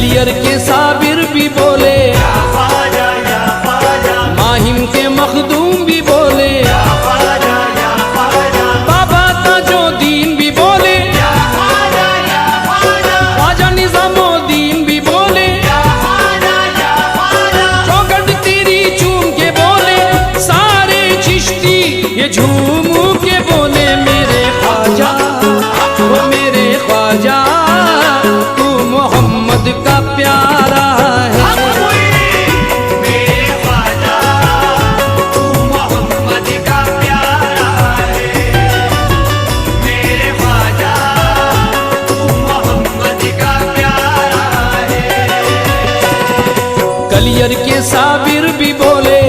कलियर के साबिर भी बोले, माहिम के मखदूम भी बोले, बाबा ताजुद्दीन भी बोले, ख्वाजा निजामुद्दीन भी बोले, चौखट तेरी चूम के बोले, सारे चिश्ती ये झूम के बोले, मेरे ख्वाजा वो मेरे ख्वाजा तू मोहम्मद का प्यारा है। मेरे ख्वाजा तू मोहम्मद का प्यारा है, मेरे ख्वाजा तू मोहम्मद का प्यारा है। कलियर के साबिर भी बोले,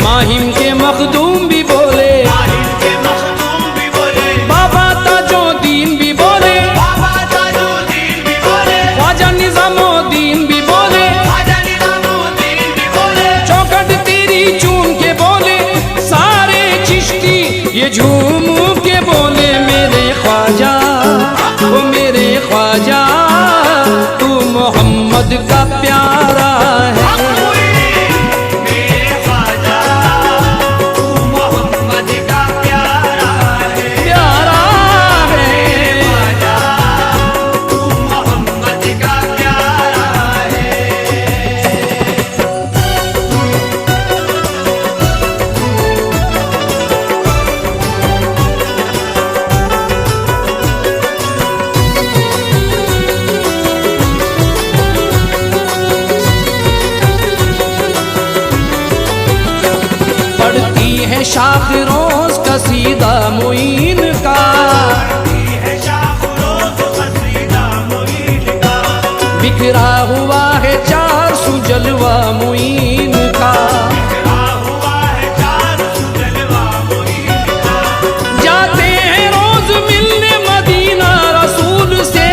माहिम के मखदूम भी बोले, बाबा ताजुद्दीन भी बोले, ख्वाजा निजामुद्दीन भी बोले, चौखट तेरी चूम के बोले, सारे चिश्ती ये झूम के बोले, मेरे ख्वाजा वो मेरे ख्वाजा तू मोहम्मद का प्यारा है। शाख रोज कसीदा मुईन का, बिखरा हुआ है चार सुजलवा मुईन का, जाते हैं रोज मिलने मदीना रसूल से,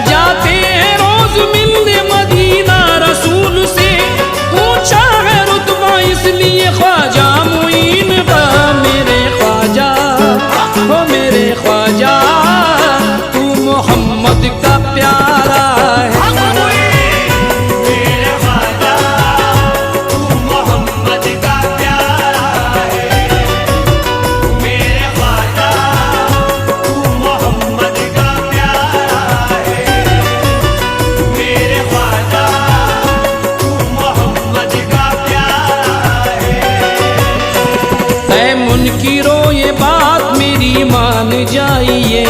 जाते हैं रोज मिलने मदीना रसूल से, ऊंचा है रुतबा इसलिए ख्वाजा मुईन का, मेरे ख्वाजा हो मेरे ख्वाजा तू मोहम्मद का प्यारा है। मेरे ख्वाजा तू मोहम्मद का प्यारा है, मेरे ख्वाजा तू मोहम्मद का प्यारा है, मेरे ख्वाजा तू मोहम्मद का प्यारा है। ऐ मुनकिरो ये बात मेरी मान जाइए,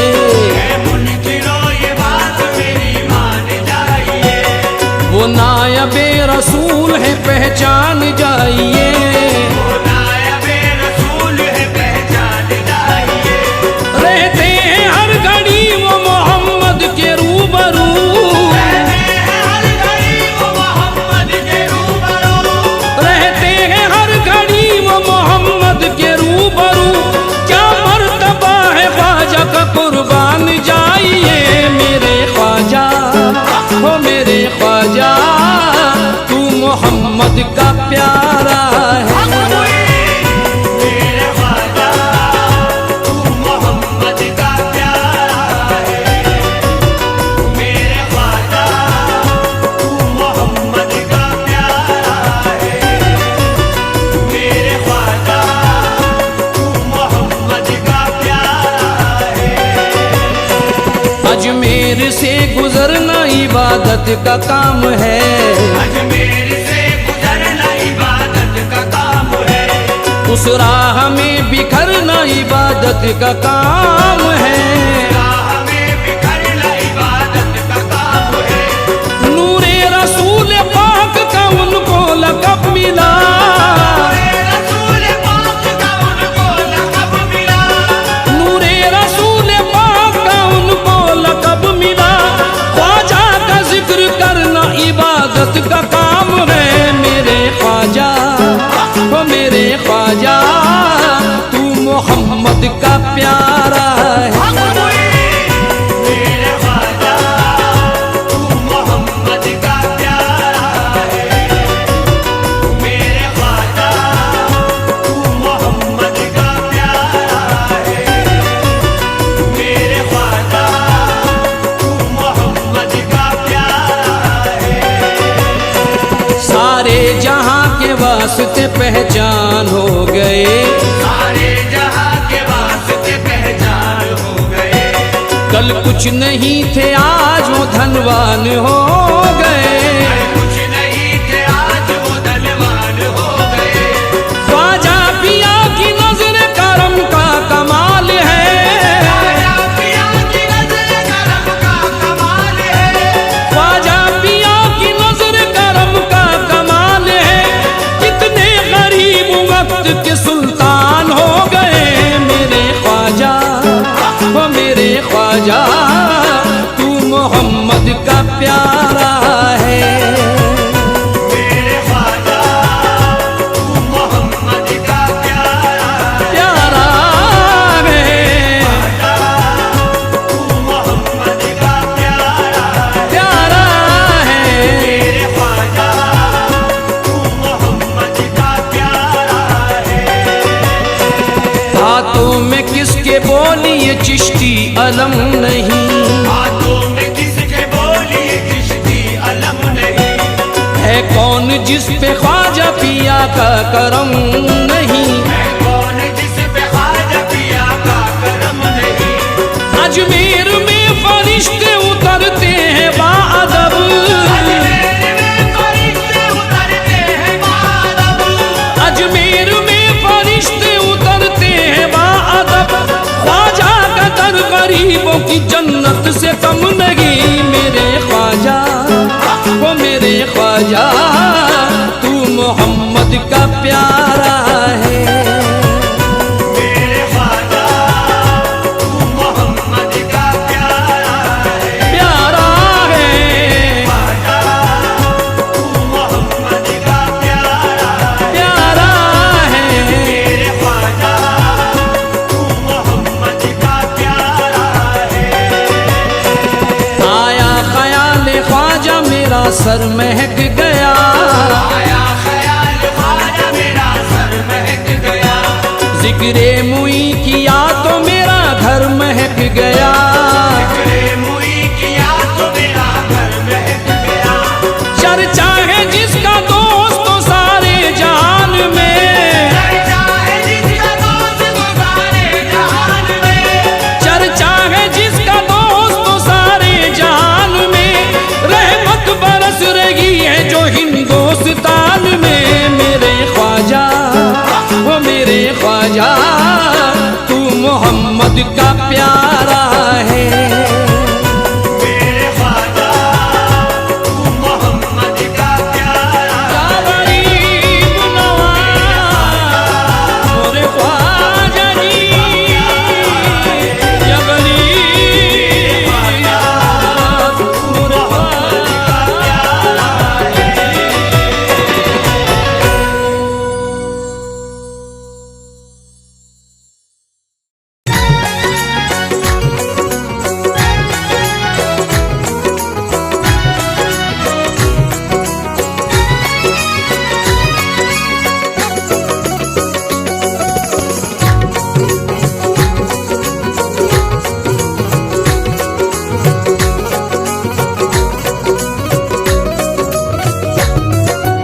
वो नायबे रसूल है पहचान जाइए, रहते हैं हर घड़ी वो मोहम्मद के रूबरू, रहते हैं हर घड़ी वो मोहम्मद के रूबरू, क्या मर्तबा है ख्वाजा का कुर्बान जाइए, मेरे ख्वाजा हो मेरे ख्वाजा तू मोहम्मद का प्यारा है। मेरे ख्वाजा तू मोहम्मद का प्यारा है, मेरे ख्वाजा तू मोहम्मद का प्यारा है, मेरे ख्वाजा तू मोहम्मद का प्यारा है। अजमेर से गुजरना इबादत का काम है, अजमेर से गुजरना इबादत का काम है, उस राह में बिखरना इबादत का काम है, राह में बिखरना इबादत का काम है। नूरे रसूल पाक का उनको लक़ब मिला, रसूल पाक का उनको लक़ब मिला, नूरे रसूल पाक का उनको लक़ब मिला, ख्वाजा का जिक्र करना इबादत का काम है, मेरे ख्वाजा वो मेरे ख्वाजा तू मोहम्मद का प्यारा है। मेरे ख्वाजा तू मोहम्मद का प्यारा है, मेरे ख्वाजा तू मोहम्मद का प्यारा है, वास्ते पहचान हो गए, सारे जहां के वास्ते पहचान हो गए। कल कुछ नहीं थे आज वो धनवान हो गए, कुछ नहीं थे आज वो धनवान हो गए। ख्वाजा पिया की नजर करम का कमाल है, ख्वाजा पिया की नजर करम का कमाल है। ख्वाजा पिया की नजर करम का कमाल है। कितने गरीब वक्त के सुल्तान हो गए मेरे ख्वाजा, वो मेरे ख्वाजा, तू मोहम्मद का प्यारा है। मेरे ख्वाजा तू मोहम्मद का प्यारा है। प्यारा है, तू मोहम्मद का प्यारा है। प्यारा है। मेरे ख्वाजा तू मोहम्मद का प्यारा है। हाथों में किसके बोली ये चिश्ती अलम नहीं, हाथों में किसके बोली चिश्ती अलम नहीं। है कौन जिस पे ख्वाजा पिया का करम नहीं। है कौन जिस पे ख्वाजा पिया का करम नहीं। अजमेर में फरिश्ते उतरते हैं बाअदब, अजमेर में फरिश्ते उतरते हैं बाअदब। अजमेर में फरिश्ते उतरते हैं बाअदब। ख्वाजा का दर गरीबों की जन्नत से कम नहीं मेरे ख्वाजा, वो मेरे ख्वाजा, तू मोहम्मद का प्यारा है। मेरे ख्वाजा तू मोहम्मद का प्यारा है। प्यारा है, ख्वाजा तू मोहम्मद का प्यारा है। प्यारा है। मेरे ख्वाजा तू मोहम्मद का प्यारा है। आया ख्याल ख्वाजा मेरा सर महक गया, आया ख्याल ख्वाजा मेरा सर महक गया। जिक्रे मुई किया तो मेरा घर महक गया। जिक्रे मुई किया तो मेरा घर महक गया। चर्चा है जिसका दोस्त तो सारे जहान में, चर्चा है जिसका दोस्त तो सारे जहान में। चर्चा है जिसका दोस्त तो सारे जहान में। रहमत बरस रही है जो हिंदुस्तान में मेरे ख्वाजा, वो मेरे ख्वाजा, तू मोहम्मद का प्यारा है। मेरे ख्वाजा तू मोहम्मद का प्यारा है। या गरीब नवाज मोरे ख्वाजा जी, या गरीब नवाज मोरे ख्वाजा।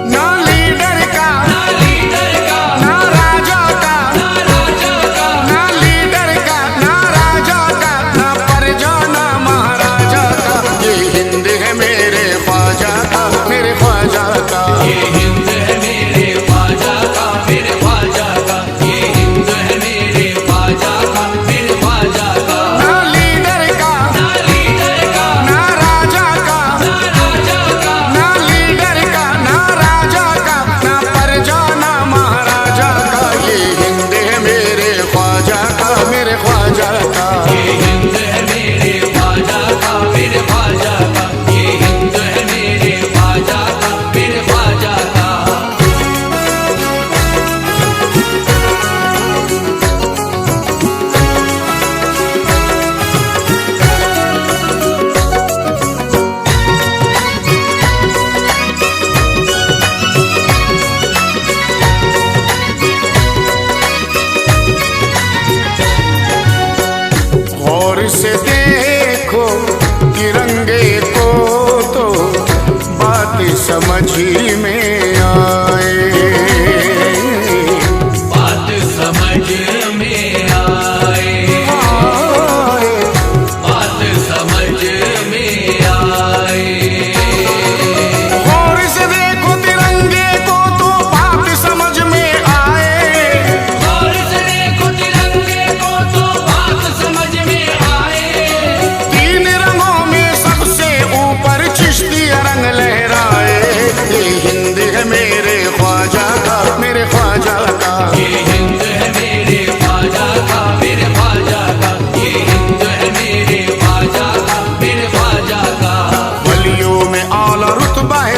ना लीडर का ना लीडर का ना राजा का ना राजा का ना लीडर का ना राजा का ना प्रजा ना महाराजा का ये हिंद है मेरे ख्वाजा का मेरे ख्वाजा का ये हिंद है मेरे ख्वाजा का मेरे ख्वाजा का। ये हिंद है मेरे ख्वाजा का मेरे ख्वाजा का। ना लीडर का ना लीडर का ना राजा का ना राजा का ना लीडर का ना राजा का ना प्रजा ना महाराजा का ये हिंद है मेरे ख्वाजा का मेरे ख्वाजा का ये हिंद है मेरे ख्वाजा का मेरे ख्वाजा का। ये हिंद है मेरे ख्वाजा का मेरे ख्वाजा का। गौर से देखो तिरंगे को तो बात समझ ही में आए।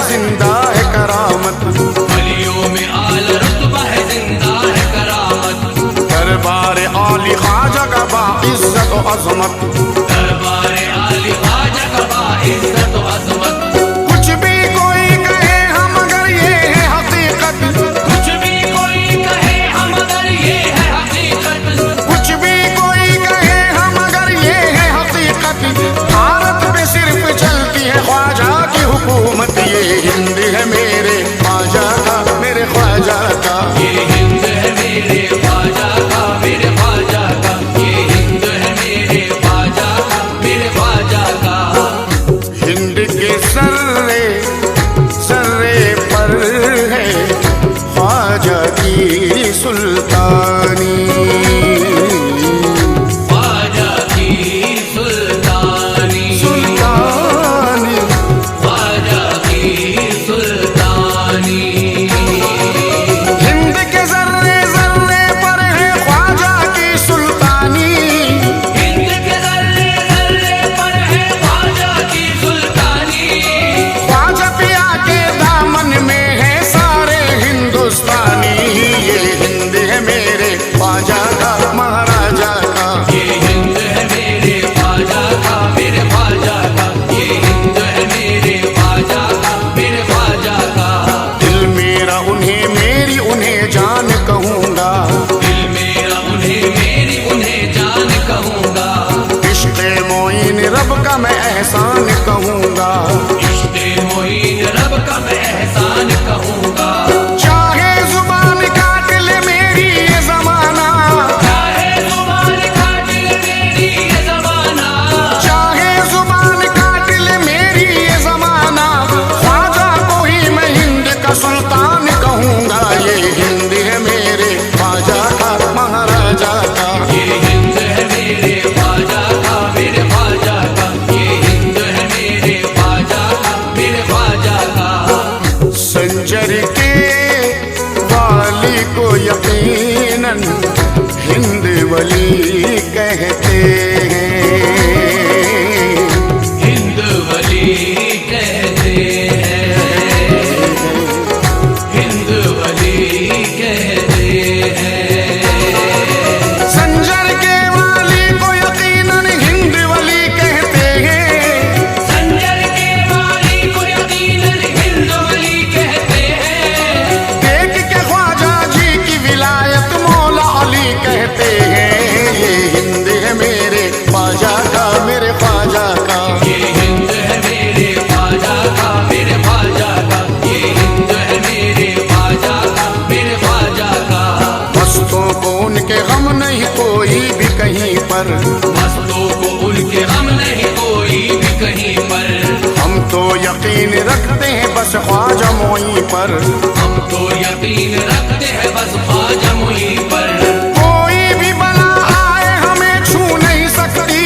जिंदा है करामत, वलियों में आला रुतबा है जिंदा है करामत, दरबार आली ख्वाजा का बाइज्जत व अजमत, दरबार आली ख्वाजा का बाइज्जत व अजमत। कुछ भी कोई कहे हम अगर ये है हकीकत, कुछ भी कोई कहे हम अगर ये है हकीकत, कुछ भी कोई कहे हम अगर ये है हकीकत, भारत पे सिर्फ चलती है ख्वाजा की हुकूमत। ये हिंद है मेरे ख्वाजा का, मेरे ख्वाजा का, ये हिंद है मेरे ख्वाजा का, मेरे ख्वाजा का, ये हिंद है मेरे ख्वाजा का, मेरे ख्वाजा का। हिंद के सर्रे सर्रे पर है ख्वाजा की सुल्तानी, ख्वाजा की सुल्तानी, सुल्तानी, ख्वाजा की सुल्तानी। हिंद के जर्रे जर्रे पर है ख्वाजा की सुल्तानी, हिंद के जर्रे जर्रे पर है ख्वाजा की सुल्तानी, ख्वाजा पिया के दामन में है सारे हिंदुस्तानी। ये हिंद है मेरे ख्वाजा का, महाराजा का, ये हिंद है मेरे ख्वाजा का, मेरे ख्वाजा का, ये हिंद है मेरे ख्वाजा का, मेरे ख्वाजा का। दिल मेरा उन्हें मेरी उन्हें जान कहूँगा, दिल मेरा उन्हें मेरी उन्हें जान कहूँगा, इश्क़ मोइन रब का मैं एहसान कहूँगा, इश्क़ मोइन रब का मैं एहसान कहूँगा। चाहे जुबान काट ले मेरी ये जमाना, चाहे जुबान काट ले मेरी ये ज़माना, चाहे जुबान काट ले मेरी ये जमाना, ख्वाजा को ही मैं हिंद का सुल्तान कहूँगा। ये हिंद है मेरे ख्वाजा का, महाराजा का, ये हिंद है मेरे ख्वाजा का, मेरे ख्वाजा का, ये हिंद है मेरे ख्वाजा का, मेरे ख्वाजा का। संजर के वाली को यकीनन हिंद वली कहते हैं, हिंद वली कहते हैं, हिंद वली कहते हैं। संजर के वाली को यकीनन हिंद वली कहते हैं, संजर के वाली को यकीनन हिंद वली कहते हैं, देख के ख्वाजा जी की विलायत मौला अली कहते हैं। ये हिंद है मेरे ख्वाजा का, मेरे ख्वाजा का, ये हिंद है मेरे ख्वाजा का, मेरे ख्वाजा का, ये हिंद है मेरे ख्वाजा का, मेरे ख्वाजा का। मस्तों को उनके गम नहीं कोई भी कहीं पर, मस्तों को उनके गम नहीं कोई भी कहीं पर, हम तो यकीन रखते हैं बस ख्वाजा मोई पर। हम तो यकीन रखते हैं बस ख्वाजा मुई पर। कोई भी बला आए हमें छू नहीं सकती,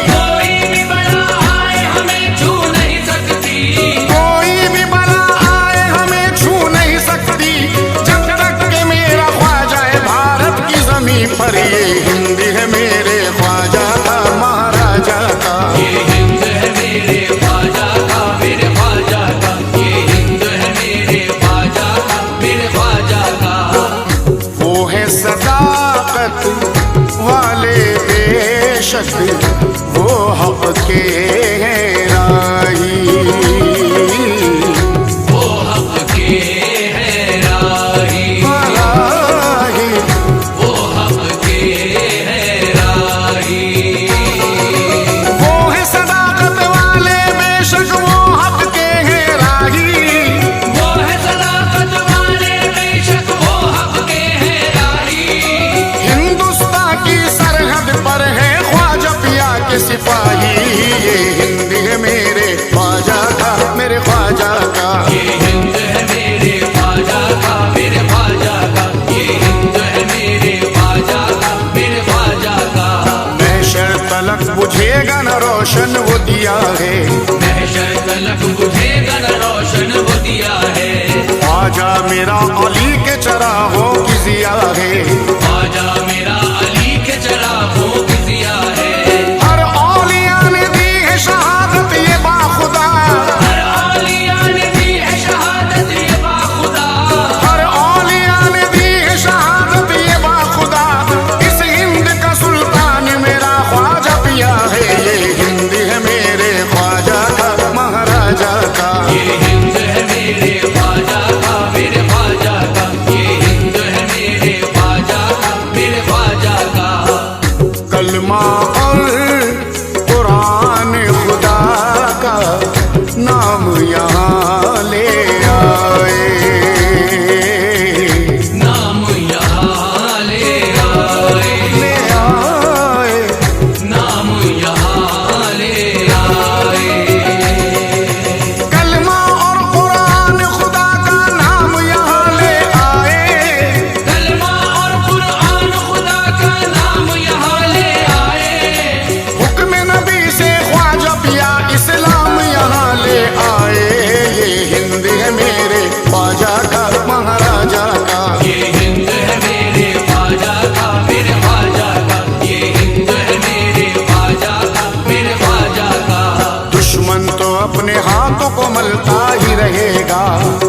कोई भी बला आए हमें छू नहीं सकती, कोई भी बला आए हमें छू नहीं सकती, जब तक के मेरा ख्वाजा है भारत की जमीन पर। ये हिंद है मेरे ख्वाजा का, महाराजा का, ये हिंद है मेरे ख्वाजा का, मेरे ख्वाजा का, ये हिंद है मेरे ख्वाजा का, मेरे ख्वाजा का। वो है सदाकत वाले बेशक, वो हक के हैं राही, वो हक के है राही, राही, वो हक के है राही। वो है सदाकत वाले बेशक, वो हक के हैं राही, वो है सदाकत वाले बेशक, वो हक के है राही। हिंदुस्तान की सरहद पर है ख्वाजा पिया के सिपाही। ये हिंद है मेरे ख्वाजा का, मेरे ख्वाजा का, ये हिंद है मेरे ख्वाजा का, मेरे ख्वाजा का, ये हिंद है मेरे ख्वाजा का, मेरे ख्वाजा का। महशर तलक बुझेगा न रोशन वो दिया है, महशर तलक बुझेगा न रोशन वो दिया है। ख्वाजा मेरा अली के चरागों की जिया है, ख्वाजा मेरा अली के चरागों की जिया है। हर औलिया ने दी है शहादत ये बाखुदा, हर औलिया ने दी है शहादत रहेगा।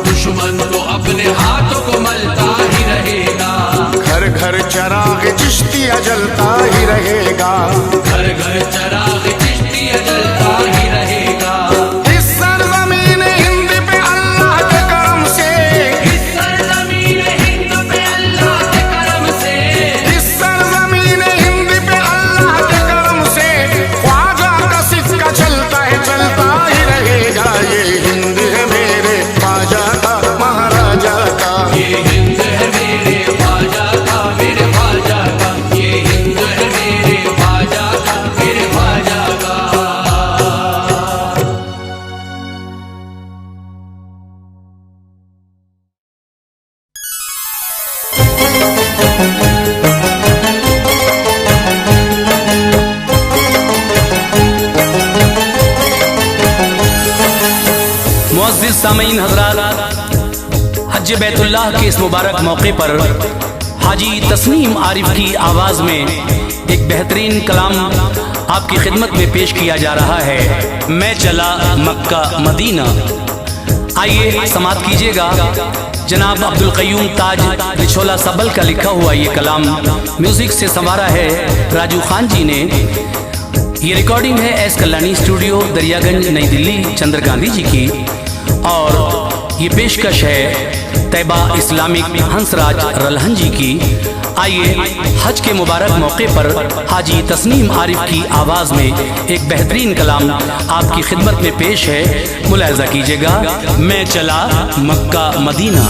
दुश्मन तो अपने हाथों को मलता ही रहेगा। घर घर चराग चिश्तिया जलता ही रहेगा। घर घर चराग चिश्तिया जलता ही रहेगा। इस सरज़मीन हिंद पे अल्लाह के करम से, इस सरज़मीन हिंद पे अल्लाह के करम से, इस सरज़मीन हिंद पे अल्लाह के करम से ख्वाजा का सिक्का चलता ही रहेगा। ये हिंद है मेरे ख्वाजा का, महाराजा का। ये हिंद है मेरे ख्वाजा का, मेरे ख्वाजा का। ये हिंद है मेरे ख्वाजा का, मेरे ख्वाजा का। मुअज़्ज़िज़ सामीन हज़रात, हज बैतुल्लाह के इस मुबारक मौके पर हाजी तस्नीम आरिफ की आवाज़ में एक बेहतरीन कलाम आपकी खिदमत में पेश किया जा रहा है। मैं चला मक्का मदीना। आइए समात कीजिएगा। जनाब अब्दुल क़य्यूम ताज रिछोला सबल का लिखा हुआ ये कलाम म्यूज़िक से संवारा है राजू खान जी ने। ये रिकॉर्डिंग है एस कल्याणी स्टूडियो, दरियागंज, नई दिल्ली, चंद्र गांधी जी की। और ये पेशकश है तैबा इस्लामिक हंसराज रलहन जी की। आइए हज के मुबारक मौके पर हाजी तस्नीम आरिफ की आवाज़ में एक बेहतरीन कलाम आपकी खिदमत में पेश है, मुलाहिज़ा कीजिएगा। मैं चला मक्का मदीना।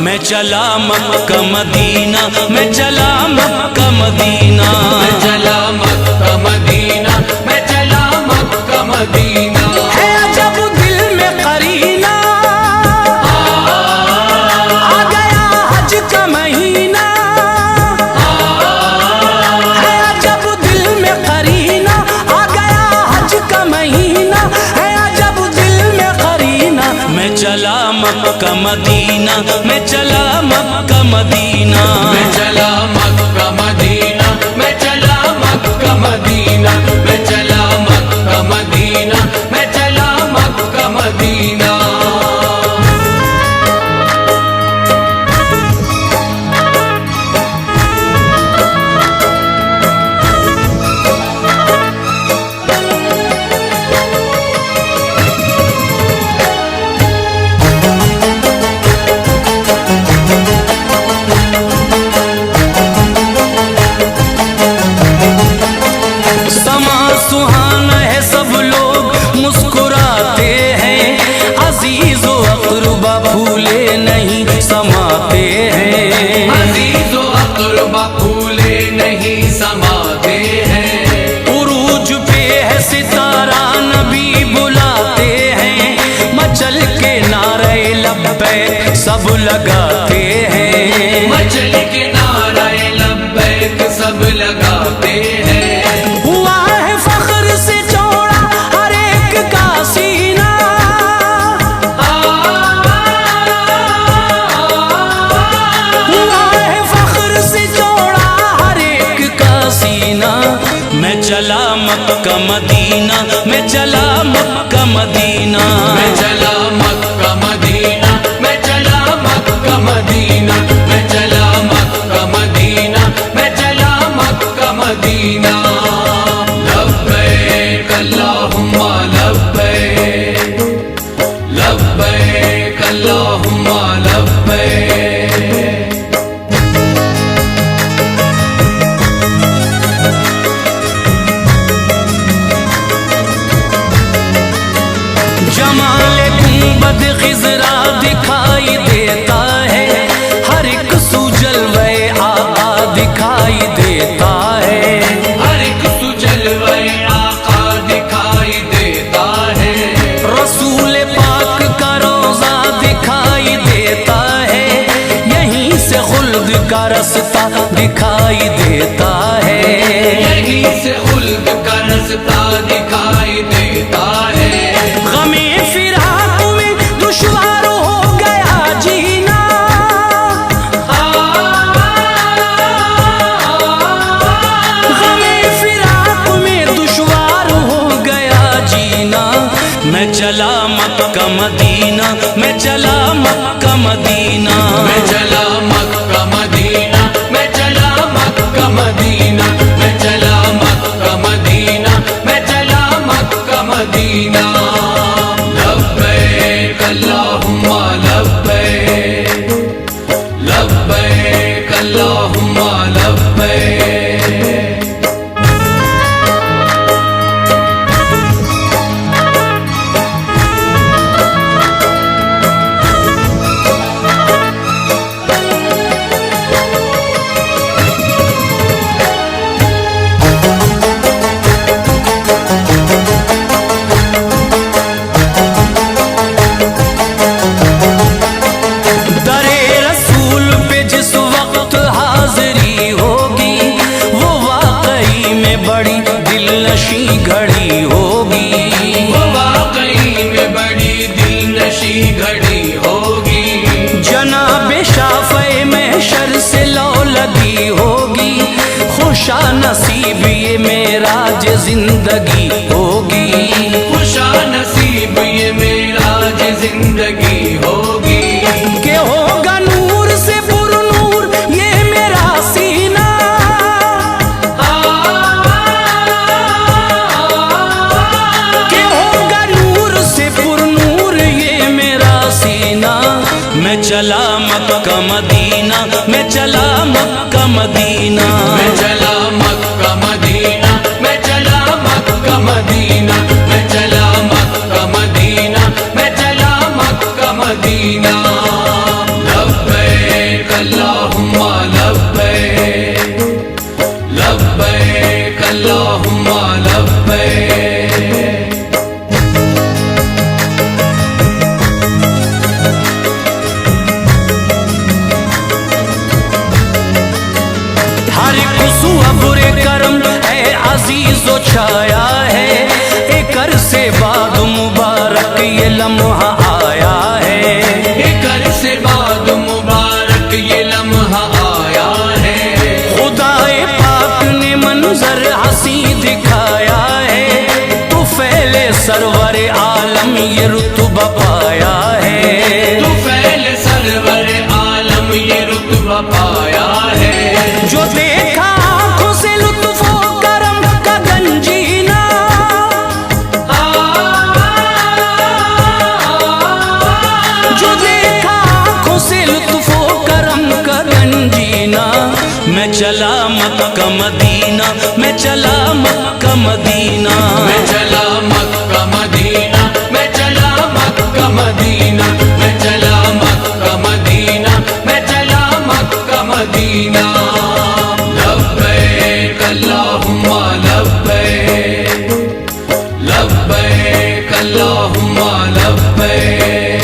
मैं चला मक्का मदीना, मैं चला मक्का मदीना, मैं चला मक्का मदीना, मैं चला मक्का मदीना। है जब दिल में करीना, आ गया हज का महीना। है जब दिल में करीना, आ गया हज का महीना। है जब दिल में करीना, मैं चला मक्का मदीना, मैं चला मक्का मदीना, मैं चला मक्का मदीना, मैं चला मक्का मदीना, मैं चला मक्का मदीना, मैं चला मक्का मदीना। सुहाना है, सब लोग मुस्कुराते हैं। अजीज़ो अक़रबा फूले नहीं समाते हैं। अजीज़ो अक़रबा फूले नहीं समाते हैं। उरूज पे है सितारा, नबी बुलाते हैं। मचल के नारे लब्बैक सब लगाते हैं। मचल के नारे लब्बैक सब लगाते हैं। मैं चला मक्का मदीना, मैं चला मक्का मदीना, मैं चला मक्का मदीना, मैं चला मक्का मदीना, मैं चला मक्का मदीना, मैं चला मक्का मदीना। लब्बैक अल्लाहुम्मा लब्बैक, लब्बैक अल्लाहुम्मा लब्बैक। जमाले गुंबद खिज़रा दिखाई देता है। हर एक सुजलवे आका दिखाई देता है। हर एक सुजलवे आका दिखाई देता है। रास्ता दिखाई देता है, यहीं से खुल्द का रास्ता दिखाई देता है। गमे फिराक में दुश्वार हो गया जीना, गमे फिराक में दुश्वार हो गया जीना। मैं चला मक्का मदीना, मैं चला मक्का मदीना, मैं चला मक्का मदीना, मैं चला मक्का मदीना, मैं चला मक्का मदीना, मैं चला मक्का मदीना। लब्बैक अल्लाहुम्मा लब्बैक, लब्बैक अल्लाहुम्मा लब्बैक। दरे रसूल पे जिस वक्त हाजिरी होगी, वो वाकई में बड़ी दिलनशी घड़ी होगी, वो वाकई में बड़ी दिलनशी घड़ी होगी। जनाबे शाफ़े महशर से लौलदी होगी, खुशा नसीब ये मेराज जिंदगी होगी, खुशा नसीब ये मेराज जिंदगी होगी। के होगा नूर से पुरनूर ये मेरा सीना, के होगा नूर से पुरनूर ये मेरा सीना। मैं चला मक्का मदीना, मैं चला मक्का मदीना, मैं चला मक्का मदीना, मैं चला मक्का मदीना, मैं चला मक्का मदीना, मैं चला मक्का मदीना। लब्बैक अल्लाहुम्मा लब्बैक, लब्बैक अल्लाहुम्मा लब्बैक। हर कुसु अबुरे करम है अजीजो छाया है, एक अरसे बाद मुबारक ये लम्हा आया है, एक अरसे बाद मुबारक ये लम्हा आया है। खुदाए पाक ने मंजर हसी दिखाया है, तो फैले सरवर आलम ये रुतबा पाया है, तू फैल सरवर आलम ये रुतबा पाया है। जो देखा आंखों से लुत्फो करम का गंजीना, जो देखा आंखों से लुत्फो करम का गंजीना। मैं चला मक्का मदीना, मैं चला मक्का मदीना, मैं चला मक्का मदीना, मैं चला मक्का मदीना, मैं चला मक्का मदीना, मैं चला मक्का मदीना। लब्बैक अल्लाहुम्मा लब्बैक, लब्बैक अल्लाहुम्मा लब्बैक।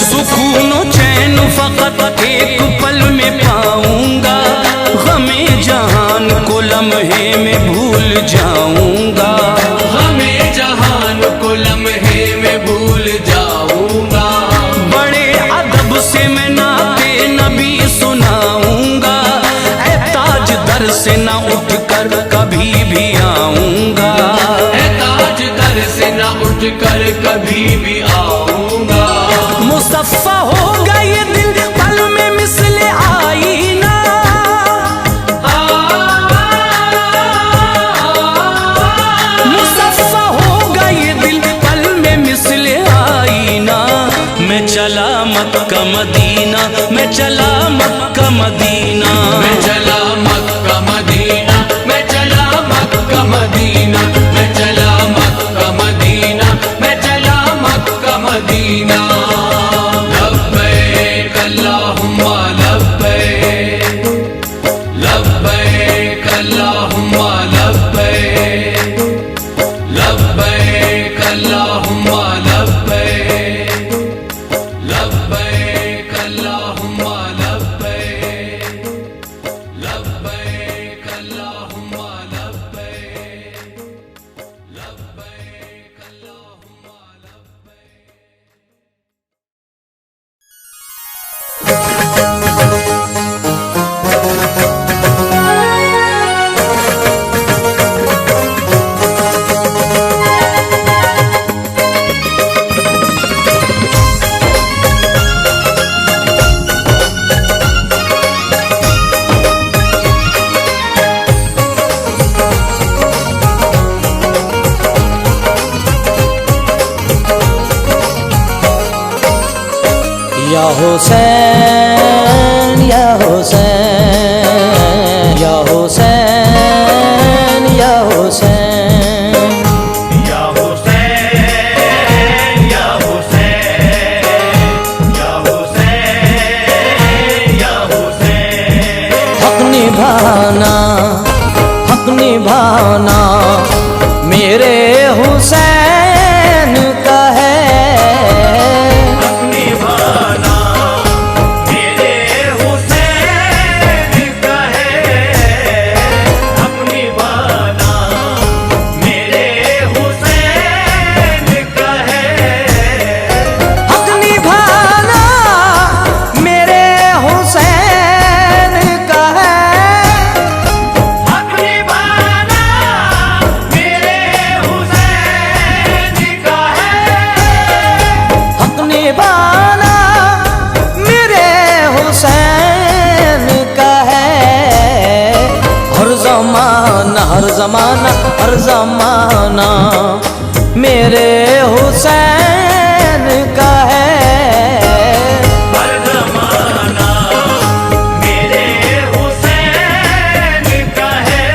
सुकूनो चैन फकत एक पल में पाऊंगा, गमे जहान को लम्हे में भूल जाऊंगा, हमें जहान को लम्हे में भूल जाऊंगा। बड़े अदब से मैं नाते नबी सुनाऊंगा, ऐ ताज दर से न उठ कर कभी भी आऊंगा, है ताज दर से न उठ कर कभी भी आऊंगा। मुसफ़्फ़ा होगा ये दिल पल में मिसले आईना, मुसफ़्फ़ा होगा ये दिल पल में मिसले आईना। मैं चला मक्का मदीना, मैं चला मक्का मदीना, मैं चला मक्का मदीना, मैं चला मक्का मदीना, मैं चला या हुसैन या हुसैन या हुसैन या हुसैन या हुसैन या हुसैन या हुसैन या हुसैन। हक निभाना मेरे हुसैन का है। हक निभाना मेरे हुसैन का है। हक निभाना मेरे हुसैन का है। हक निभाना मेरे हुसैन का है। हक निभाना मेरे हुसैन का है। हक निभाना मेरे हुसैन का है। हर जमाना हर जमाना हर जमाना मेरे हुसैन का है। हर ज़माना मेरे हुसैन का है।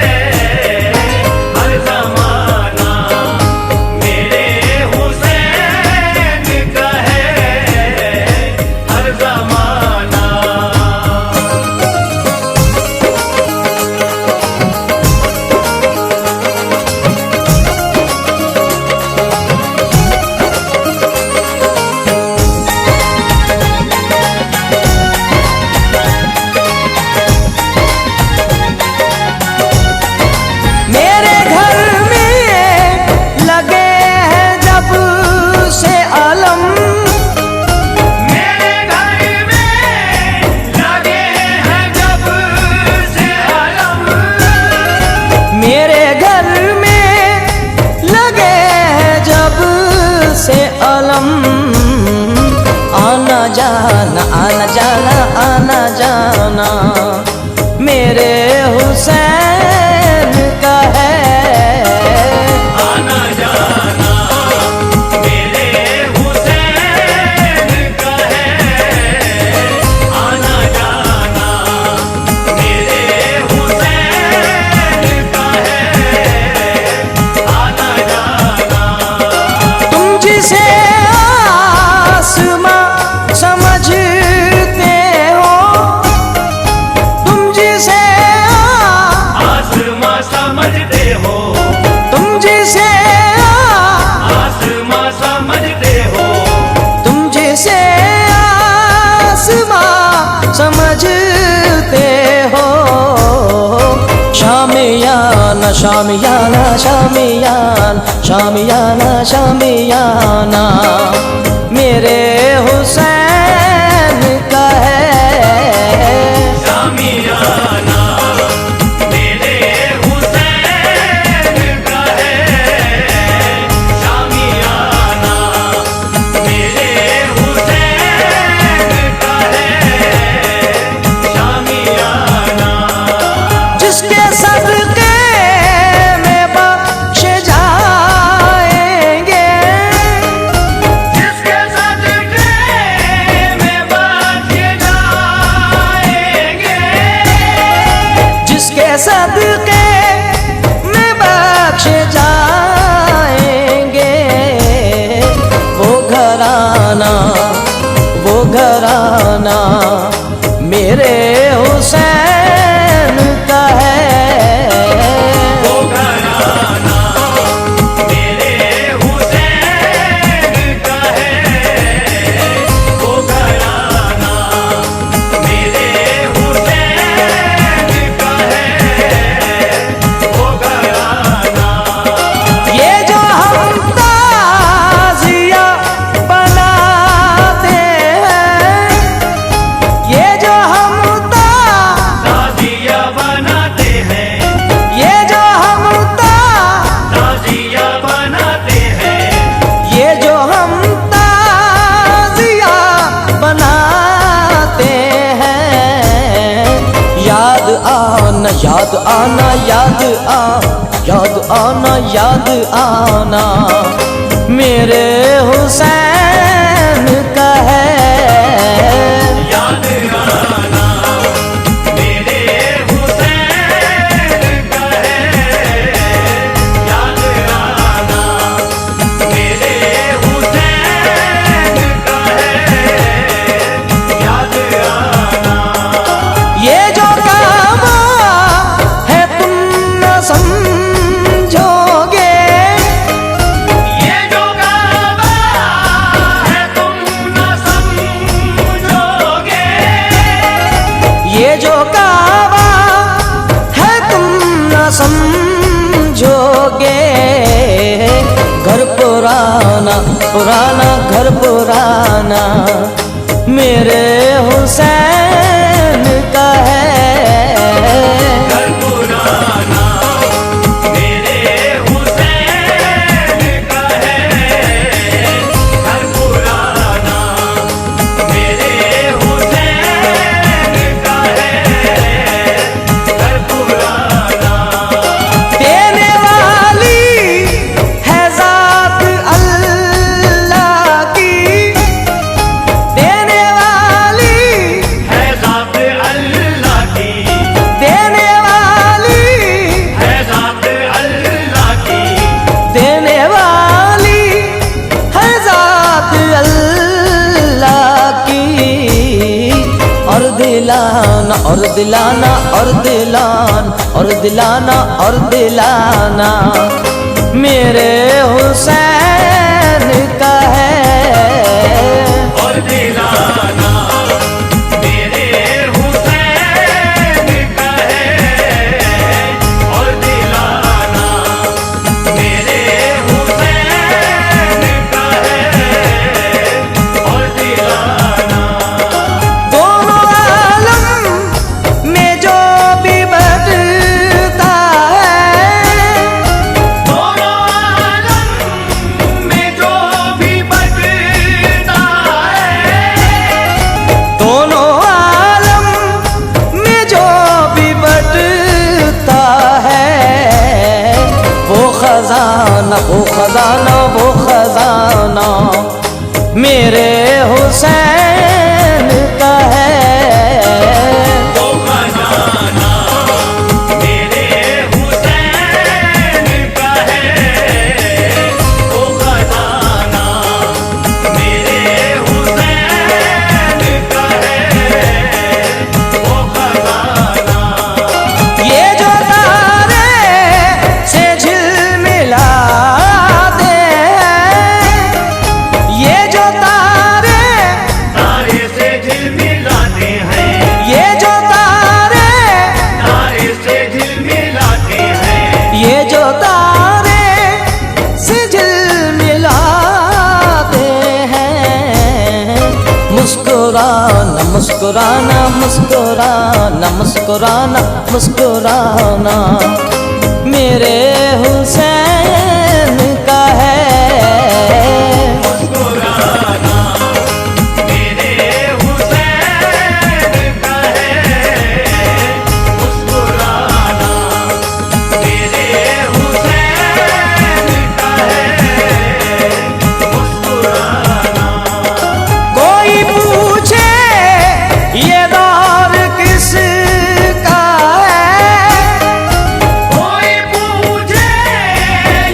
हर ज़माना मेरे हुसैन का है। हर ज़माना मेरे घर में लगे हैं जब से अलम। मेरे घर में लगे हैं जब से अलम। मेरे घर में लगे हैं जब से अलम। आना जाना आना जाना आना जाना मेरे हुसैन का है। आना जाना मेरे हुसैन का है। आना जाना मेरे हुसैन का है। आना जाना तुम जिसे आसमां समझते हो, तुम जिसे आसमां समझते हो। तुम जिसे आसमां समझते हो। तुम जिसे आसमां समझते हो। शामियाना शामियाना शामियाना शामियाना शामियाना मेरे हुसैन का है। शामियाना मेरे हुसैन का है। शामियाना मेरे हुसैन का है। शामियाना जिसके सदके में बख्शे जाएंगे। जिसके सदके में बख्शे जाएंगे। जिसके सदके में बख्शे जाएंगे। वो घराना मेरे हुसैन का है। वो घराना मेरे हुसैन का है। वो घराना मेरे हुसैन का है। वो घराना ये जो हम ताज़िया बनाते हैं। ये जो हम ताज़िया बनाते हैं। ये जो हम ताज़िया बनाते हैं। ये जो हम ताज़िया बनाते हैं। याद आना याद आना याद आना याद आना मेरे हुसैन का है। समझोगे। ये जो काबा है तुम न समझोगे। ये जो काबा है तुम न समझोगे। घर पुराना पुराना घर पुराना मेरे हुसैन का है। घर पुराना मेरे हुसैन का है। घर पुराना मेरे हुसैन का है। घर पुराना देने वाली है ज़ात अल्लाह की। देने वाली है ज़ात अल्लाह की। देने वाली है ज़ात अल्लाह की। देने वाली है ज़ात अल्लाह की। और दिलाना और दिलाना और दिलाना और दिलाना और दिलाना मेरे हुसैन का है। और दिलाना मेरे हुसैन का है। और दिलाना मेरे हुसैन का है। और दिलाना दोनों आलम में जो भी बदता है। दोनों आलम में जो भी बदता है। दोनों आलम में जो भी बदता है। वो खजाना वो खजाना वो खजाना मेरे हुसैन का है। वो खजाना मेरे हुसैन का है। वो खजाना मेरे हुसैन का है। वो खजाना ये जो तारे से झिलमिलाते हैं। ये जो तारे तारे से झिलमिलाते हैं। ये जो तारे तारे से झिलमिलाते हैं। ये जो तारे से झिलमिलाते हैं। मुस्कुराना मुस्कुराना मुस्कुराना मुस्कुराना मुस्कुराना मेरे हुसैन का है। मुस्कुराना मेरे हुसैन का है। मुस्कुराना मेरे हुसैन का है। मुस्कुराना कोई पूछे ये दौर किसका है। कोई पूछे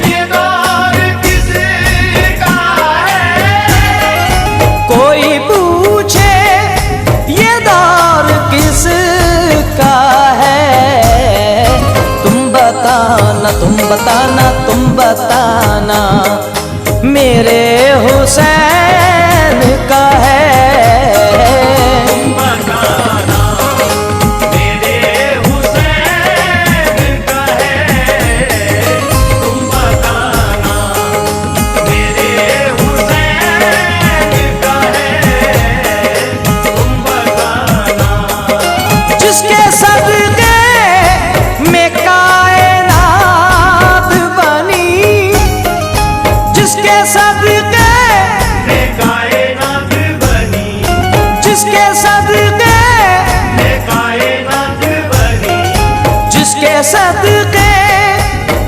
ये दौर किसका है। कोई पूछे ये दौर किसका है। तुम बताना तुम बताना तुम बताना मेरे हुसैन का है। बताना मेरे हुसैन का है। तुम बताना मेरे हुसैन का है। तुम बताना जिसके सदके में कायनात बनी। जिसके सदके कायनात बनी। जिसके सदके कायनात बनी। जिसके सदके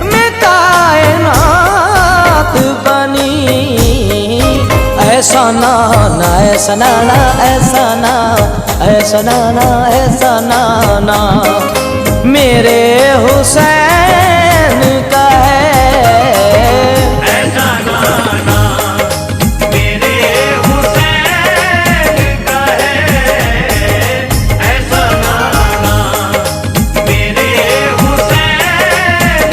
में कायनात बनी। ऐसा नाना ऐसा नाना ऐसा ना ऐसा नाना ऐसा नाना मेरे हुसैन का है। ऐसा नाना मेरे हुसैन का है। ऐसा नाना मेरे हुसैन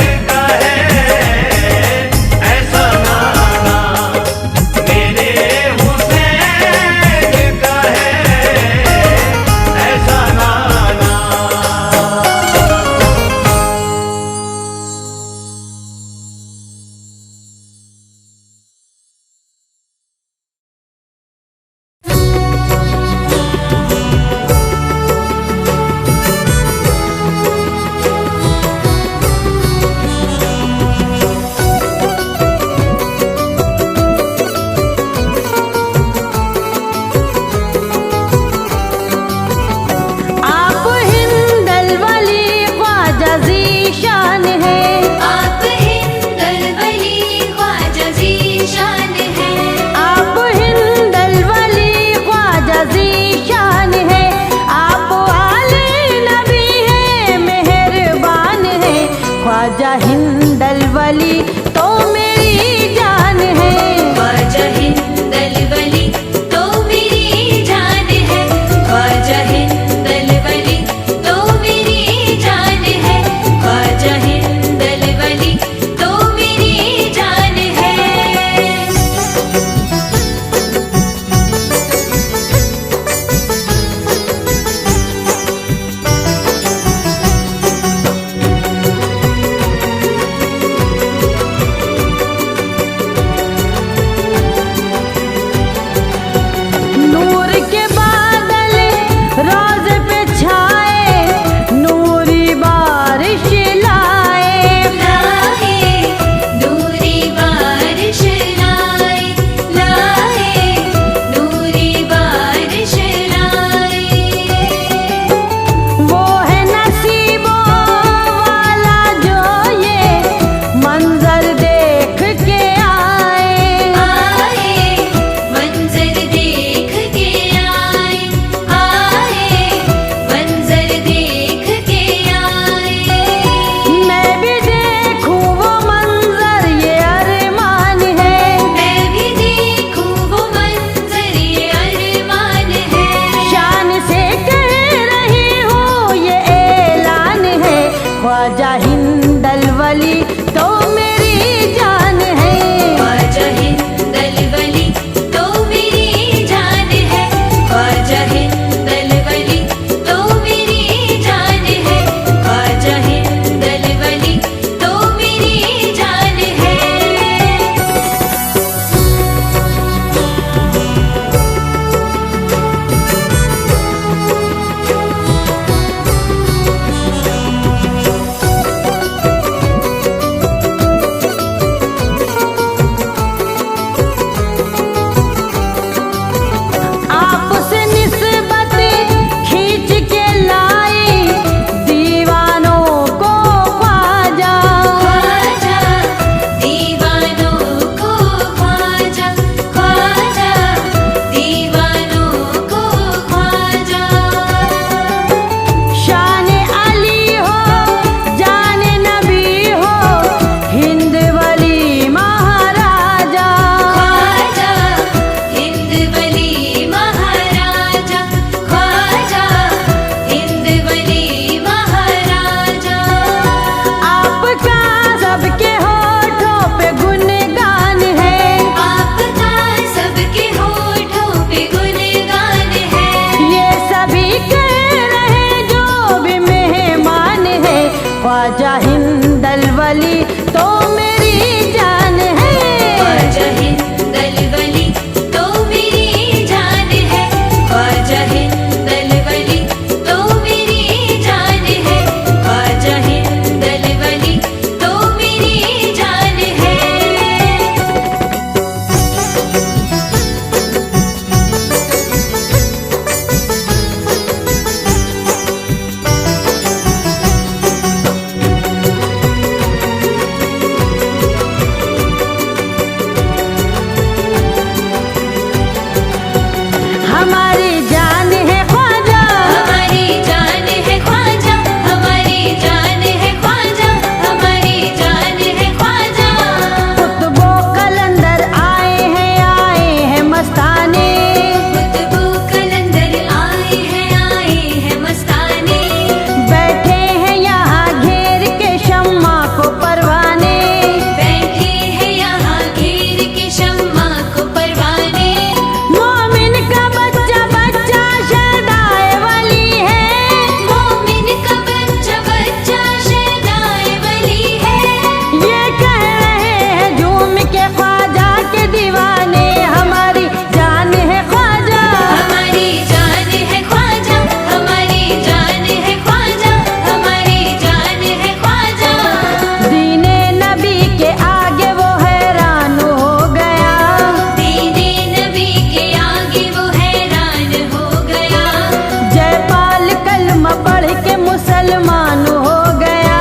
कुर्बान हो गया।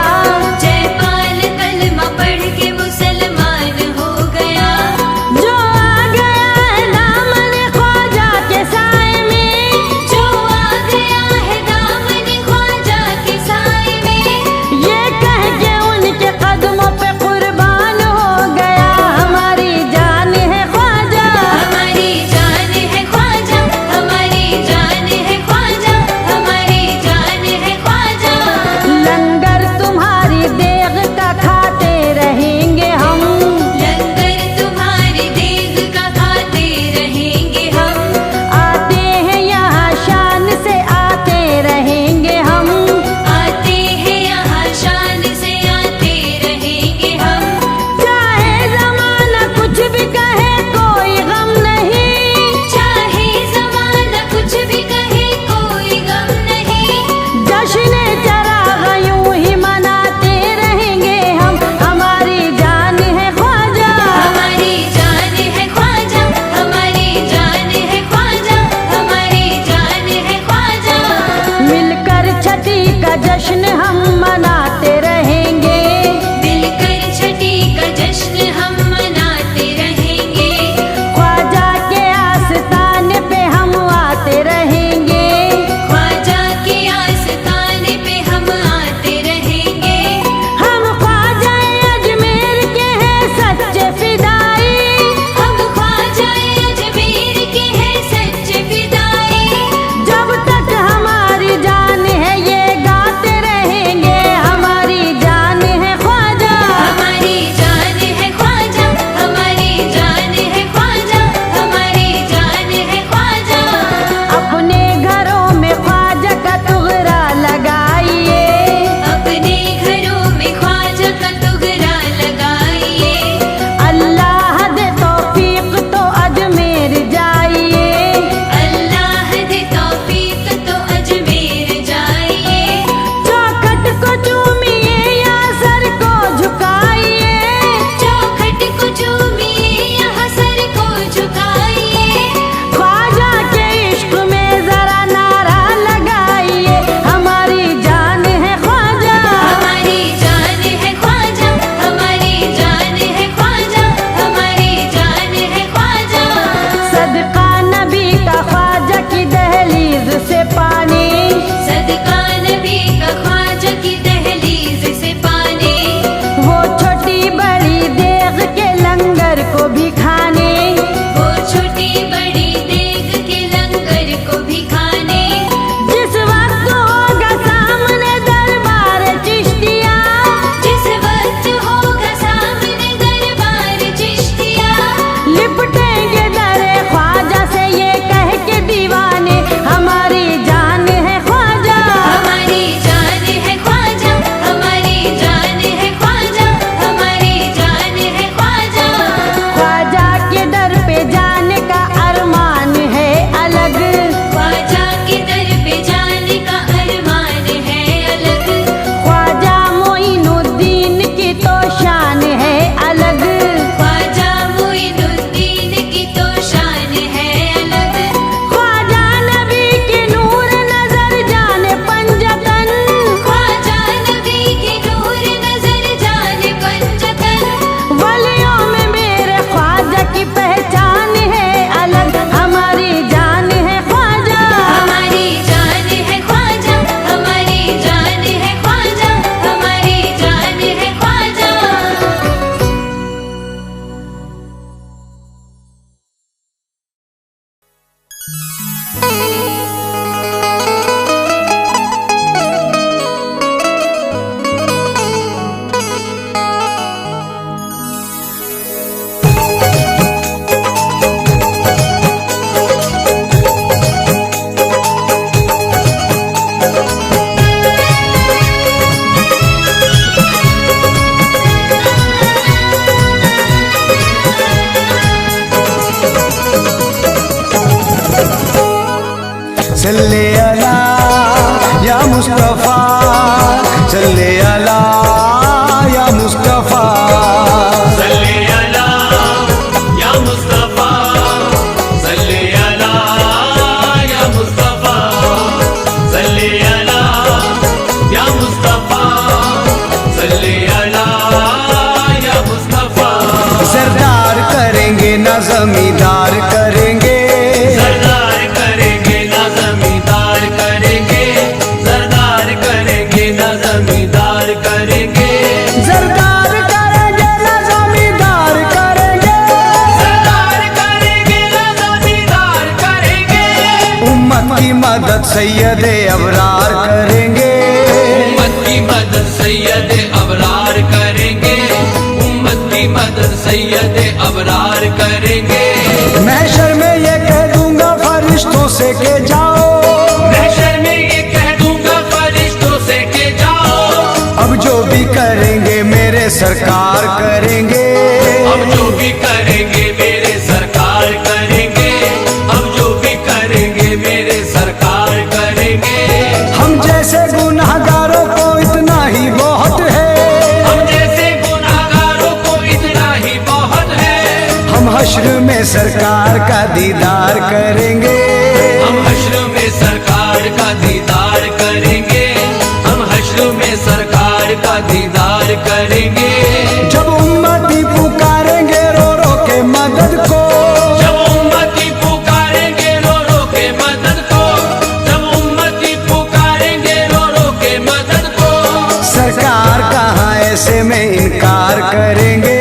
जयपाल कलमा पढ़ के मुसलमान हो गया। जो आ गया है दामन ख्वाजा के साए में, जो आ गया है दामन ख्वाजा के साए में, ये कह के उनके कदमों पे कुर्बान हो गया। हमारी जान है ख्वाजा, हमारी जान है ख्वाजा, हमारी जान है ख्वाजा, हमारी जान है ख्वाजा। सल्ले अला या मुस्तफा। सरदार करेंगे ना जमींदार करेंगे, सरदार करेंगे ना जमींदार करेंगे, सरदार करेंगे ना जमींदार करेंगे, सरदार करेंगे ना जमींदार करेंगे, सरदार करेंगे ना जमींदार करेंगे। उम्मत की मदद सैयद अबरार करेंगे, उम्मत की मदद सैयद अबरार करेंगे, उम्मत की मदद सैयद अबरार करेंगे। महशर में ये कह दूंगा फरिश्तों से के जाओ, महशर में ये कह दूंगा फरिश्तों से के जाओ, अब जो भी करेंगे मेरे सरकार करेंगे, अब जो भी करेंगे मेरे सरकार करेंगे, अब जो भी करेंगे मेरे सरकार करेंगे। हम जैसे गुनाहगारों को इतना ही बहुत है, हम जैसे गुनाहगारों को इतना ही बहुत है। हम हश्र में सरकार का दीदार करेंगे, हम हश्र में सरकार का दीदार करेंगे, हम हश्र में सरकार का दीदार करेंगे। जब उम्मती पुकारेंगे रो रो के मदद को, जब उम्मती पुकारेंगे रो रो के मदद को, जब उम्मती पुकारेंगे रो रो के मदद को, सरकार कहाँ ऐसे में इनकार करेंगे,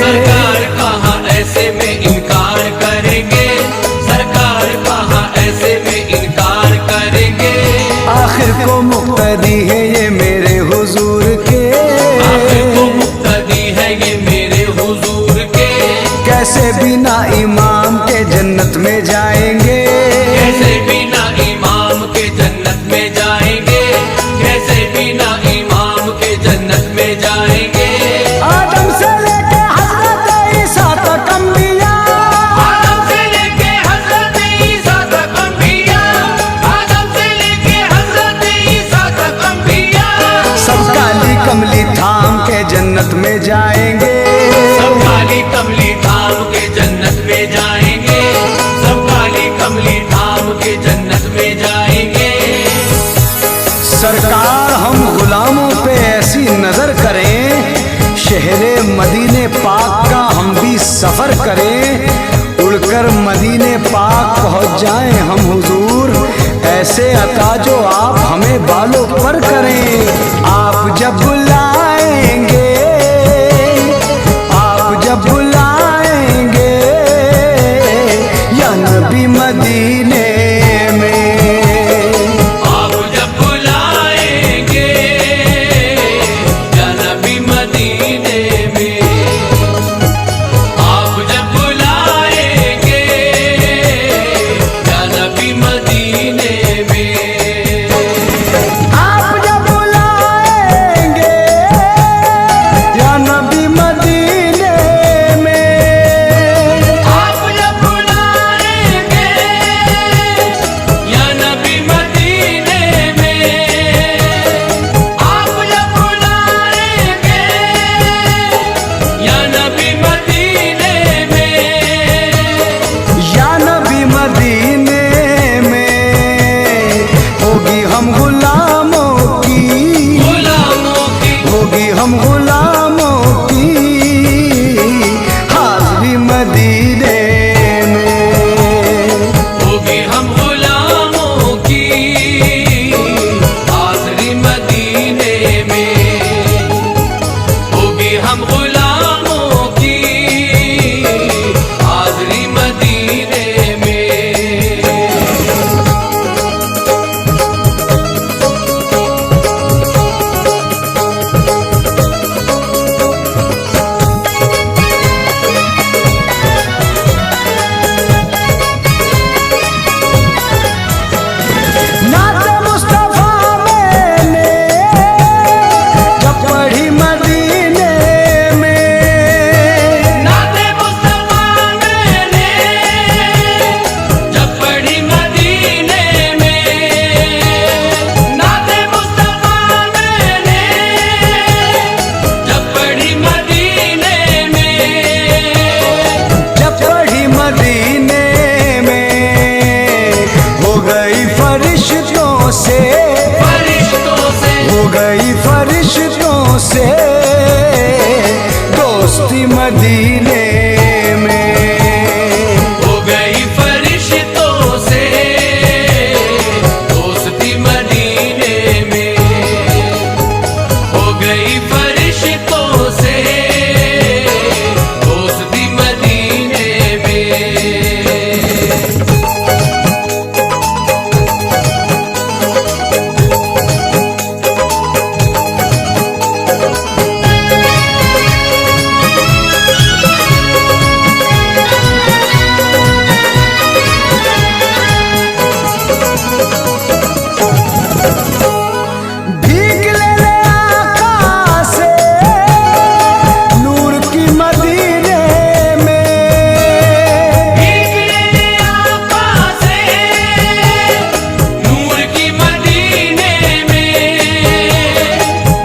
सरकार कहाँ ऐसे में इनकार करेंगे, सरकार कहाँ ऐसे में इनकार करेंगे। आखिर को मुक्तदी है ये मेरे हुजूर के, आखिर को मुक्तदी है ये मेरे हुजूर के, कैसे बिना इमाम के जन्नत में जाएंगे, कैसे बिना इमाम के जन्नत में जाएंगे, कैसे बिना इमाम के जन्नत में जाएंगे। आदम से लेके हजरत ईसा तक अंबिया, आदम से लेके हजरत ईसा तक अंबिया, आदम से लेके हजरत ईसा तक अंबिया, सब काली कमली थाम के जन्नत में जाएंगे, सब काली कमली थाम के जन्नत में जाएंगे, सब काली कमली थाम के जन्नत में जाएंगे। सरकार हम गुलामों पे ऐसी नजर करें, शहरे मदीने पाक का हम भी सफर करें, उड़कर मदीने पाक पहुंच जाएं हम हुजूर, ऐसे अता जो आप हमें बालों पर करें। आप जब बुलाएंगे, आप जब बुलाएंगे या नबी मदीने में, आप जब बुलाएंगे या नबी मदीने में, आप जब बुलाएंगे या नबी मदीने में, आप जब बुलाएंगे फरिश्तों से दोस्ती मदीने में। हो गई फरिश्तों से दोस्ती मदीने में, हो गई फरिश्तों से दोस्ती मदीने में। भीख ले ले आका से नूर की मदीने में। भीख ले आका से नूर की मदीने में,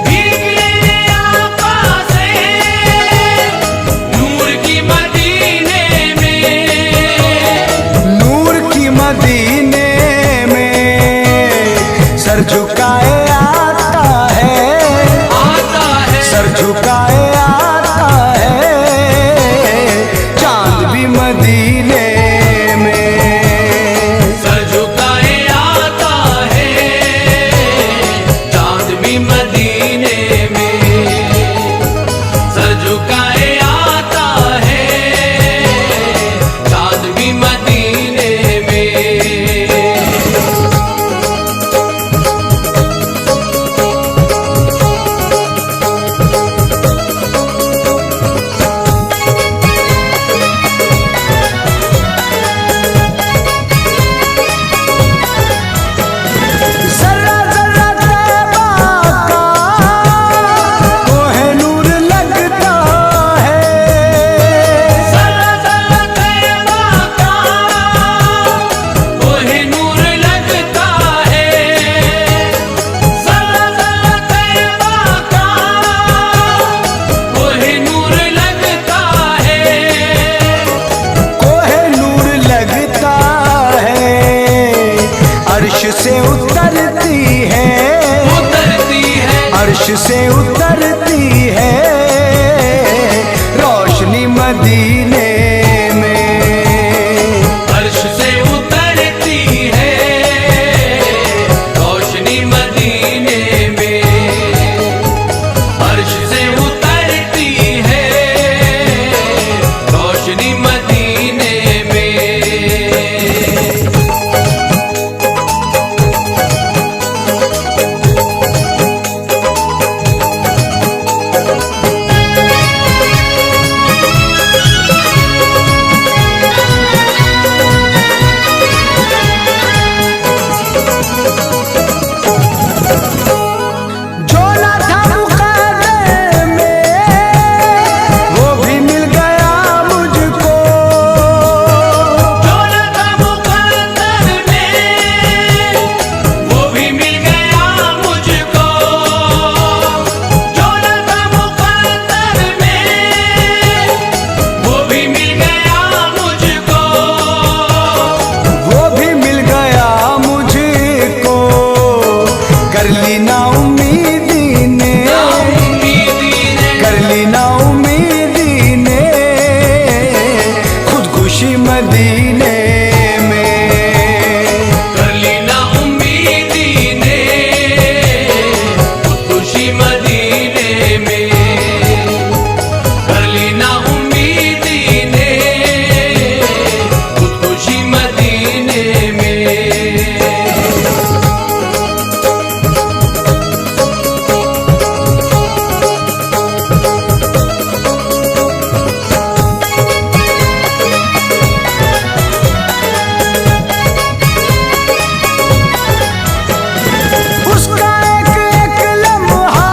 भीख ले आका से नूर की मदीने में। नूर की मदीने में सर झुकाए आता है, सर झुकाए आता है चांद भी मदीने में। सर झुकाए आता है चांद भी मदीने में, सर झुकाए आता है चांद भी मदीने में। जर्रा जर्रा तैबा का कोहे नूर लगता है। जरा जरा तैबा का कोहे नूर लगता है, जरा जरा तैबा का कोहे नूर लगता है। कोहे नूर लगता है अर्श से उतरती है, उतरती है अर्श से उतरती है रोशनी मदीने में। अर्श से उतरती है रोशनी मदीने में, अर्श से उतरती है रोशनी मदीने में। जो ना था मुक़द्दर में वो भी मिल गया मुझको। जो न था मुक़द्दर में वो भी मिल गया मुझको, जो न था मुक़द्दर में वो भी मिल गया मुझको। वो भी मिल गया मुझको कर ली ना उम्मीदी ने, कर ली ना उम्मीदी ने खुदकुशी मदीने में। कर ली ना उम्मीदी ने खुदकुशी मदीने में, कर ली ना उम्मीदी ने खुदकुशी मदीने में। उसका एक एक लम्हा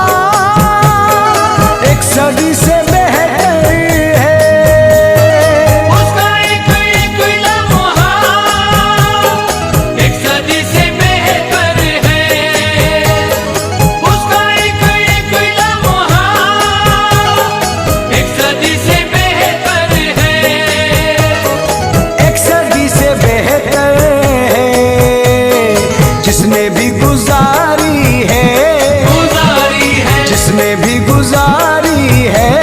जिसने भी गुजारी है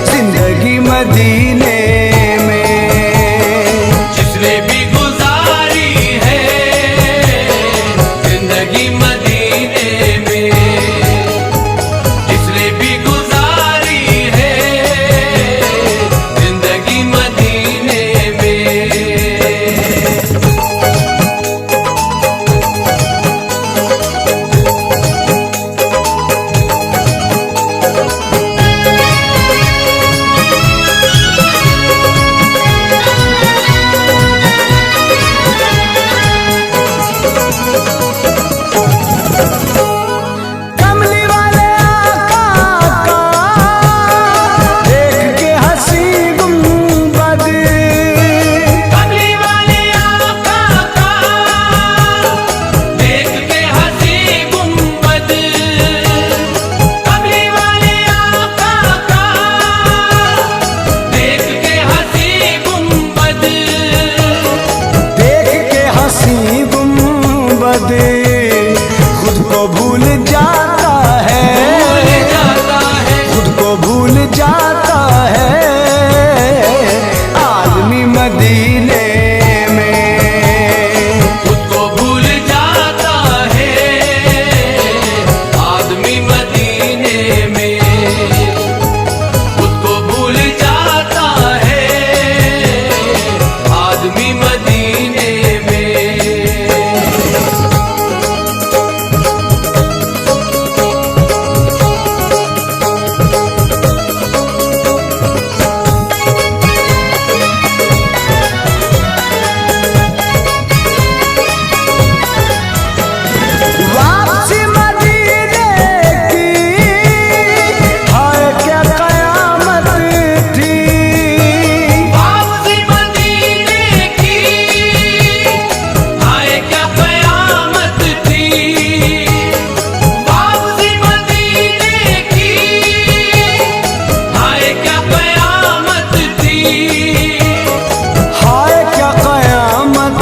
जिंदगी मदीने में, जिसने भी गुजारी है जिंदगी मदीने में, जिसने भी गुजारी है जिंदगी मदीने में। कमली वाले आका का देख के हंसी गुंबद, कमली वाले आका का देख के हंसी गुंबद, कमली वाले आका का देख के हंसी गुंबद, देख के हंसी गुंबद खुद को भूल जाता है, जाता है खुद को भूल जाता है आदमी मदीने में, खुद को भूल जाता है आदमी मदीने में, खुद को भूल जाता है आदमी मदीने में। वापसी मदीने की हाय क्या कयामत थी, वापसी मदीने की हाय क्या कयामत थी, वापसी मदीने की हाय क्या कयामत थी, हाय क्या कयामत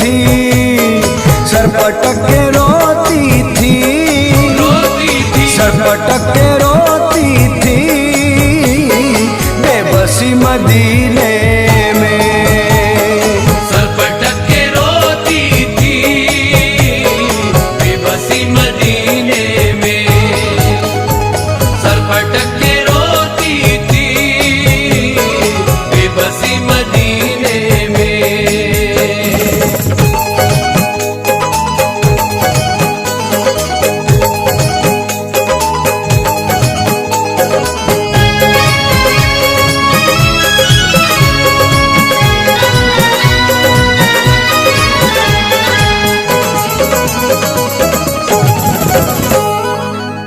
थी, सर पटक के रोती थी, रोती थी सर पटक के रोती थी बेबसी मदीने में, सर पटक के रोती थी बेबसी मदीने में, सर पटक के रोती थी बेबसी मदीने में।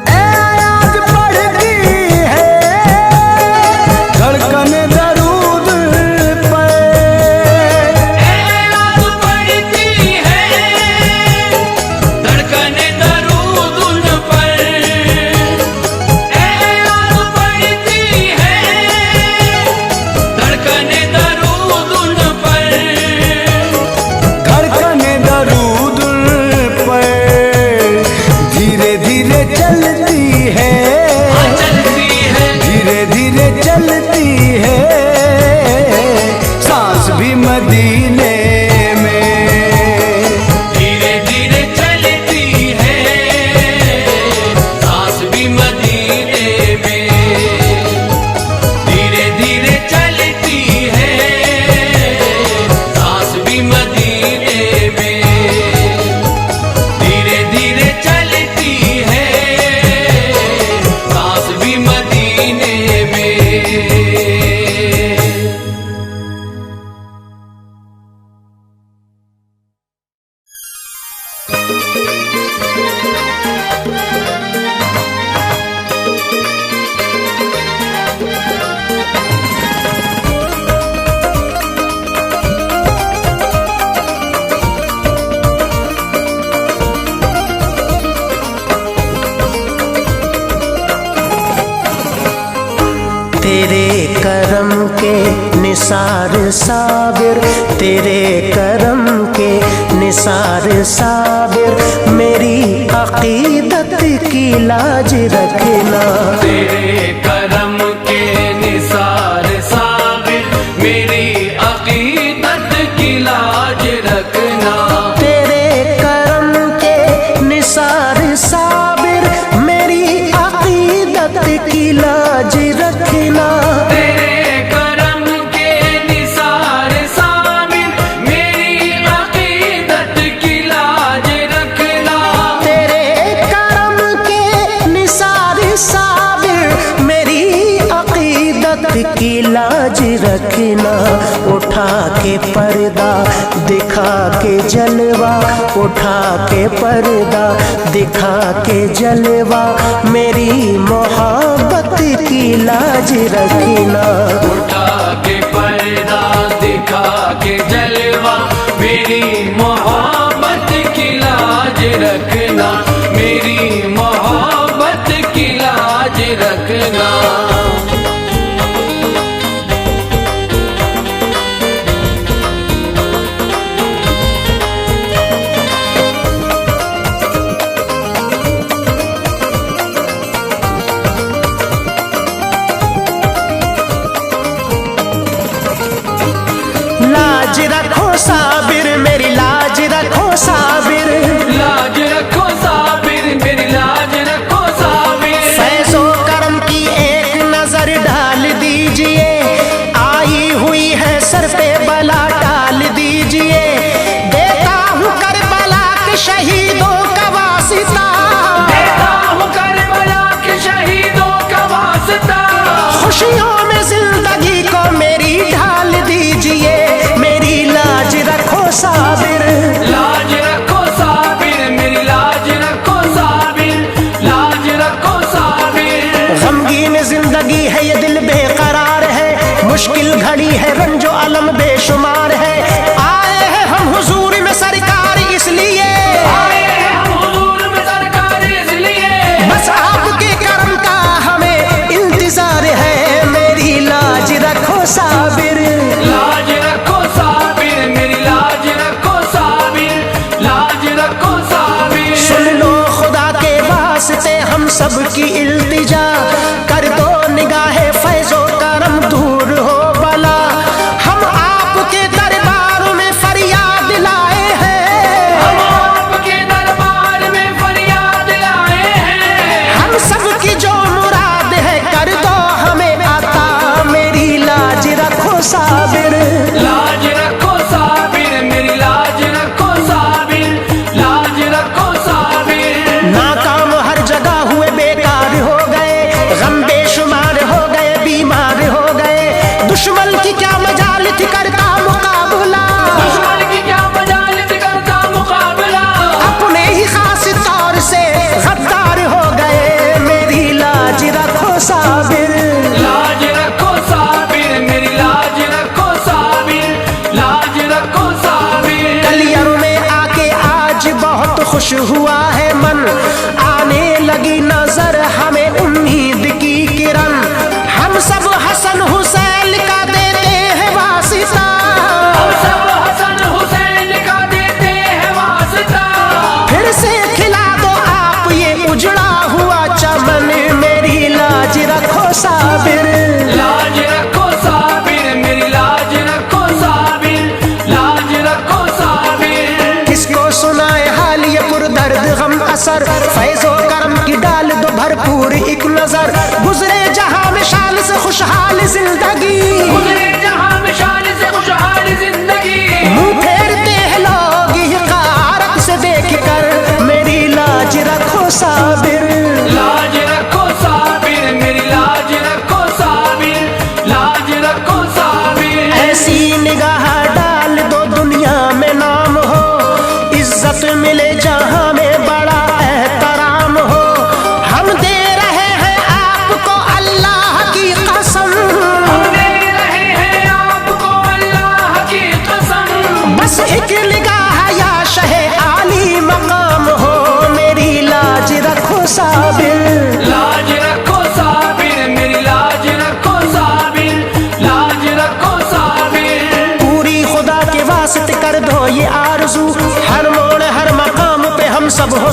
ए आज पढ़ती है धड़कन दरूद पर, आग पड़ती है धड़कन दरूद उन पर, आग पड़ती है धड़कन दरूद उन पर, धड़कन दरूद पर धीरे धीरे चलती है, चलती है धीरे धीरे चलती है सांस भी मदीने में, धीरे धीरे चलती है सांस भी मदीने में, धीरे धीरे चलती है सांस भी मदीने में, धीरे धीरे चलती है सांस भी मदीने में। तेरे करम के निसार साबिर, तेरे करम के निसार साबिर, मेरी अकीदत की लाज रखना। तेरे करम के निसार साबिर, मेरी अकीदत की लाज रखना। तेरे करम के निसार साबिर, मेरी अकीदत की लाज रखना। तेरे करम के निसार साबिर, मेरी अकीदत की लाज रखना। तेरे करम के निसार साबिर, मेरी अकीदत की लाज रखना। उठा के पर्दा दिखा के जलवा, उठा के पर्दा दिखा के जलवा, मेरी मोहब्बत की लाज रखना। उठा के पर्दा दिखा के जलवा, मेरी मोहब्बत की लाज रखना, मेरी मोहब्बत की लाज रखना। लाज रखो साबिर, मेरी लाज रखो साबिर, लाज रखो साबिर, मेरी लाज रखो साबिर। फैज़ो करम की एक नजर डाल दीजिए, आई हुई है सर पे बला डाल दीजिए। देता हूँ करबला के शहीदों का वास्ता, देता हूँ करबला के शहीदों का वास्ता। खुशियों में जिंदगी को मेरी ढाल दीजिए, मेरी लाज रखो साबिर। लाज रखो साबिर, मेरी लाज रखो साबिर, लाज रखो साबिर। गमगीन जिंदगी है ये दिल बेकरार है, मुश्किल घड़ी है रंजो अलम बेशुमार है। आए हैं हम हुजूर में सरकार इसलिए, आए हैं हम हुजूर में सरकार इसलिए, बस आपके करम का हमें इंतजार है। मेरी लाज रखो साबिर, लाज रखो साबिर, मेरी लाज रखो साबिर, लाज रखो साबिर। सुन लो खुदा के वास्ते हम सब की इल्तिजा, कर दो निगाहे फैज़ो करम दूर हो बला। हम आपके दरबार में फरियाद लाए हैं, हम आपके दरबार में फरियाद लाए हैं। हम सब की जो मुराद है कर दो हमें अता। मेरी लाज रखो साबिर, लाज रखो साबिर, मेरी लाज रखो साबिर, लाज रखो साबिर। नाकाम हर जगह हुए बेकार हो गए, गम बेशुमार हो गए, बीमार हो गए। दुश्मन की क्या मजाल थी करता मुकाबला, दुश्मन की क्या मजालित करता मुकाबला। अपने ही खास तौर से गद्दार हो गए। मेरी लाज रखो साबिर, लाज रखो साबिर, मेरी लाज रखो साबिर, लाज रखो साबिर। कलियर में आके आज बहुत खुश हुआ है मन, आने लगी नजर हमें उम्मीद की किरण। हम सब हसन हुसैन का देते हैं वास्ता, हम सब हसन हुसैन का देते हैं वास्ता। फिर से खिला दो आप ये उजड़ा हुआ चमन। मेरी लाज रखो साबिर, लाज रखो साबिर, मेरी लाज रखो साबिर, लाज रखो साबिर। किसको सुनाए हाल ये पुरदर्द गम असर, फैज़ो करम की डाल दो भरपूर एक नजर। गुजरे जहां में शान से खुशहाल जिंदगी, गुजरे जहां में शान से खुशहाल जिंदगी। मुंह फेरते हैं लोग हिकारत से देख कर। मेरी लाज रखो साबिर, लाज रखो साबिर, मेरी लाज रखो साबिर, लाज रखो साबिर। ऐसी निगाह डाल दो दुनिया में नाम हो, इज्जत मिले जहां में बड़ा एहतराम हो। हम दे रहे हैं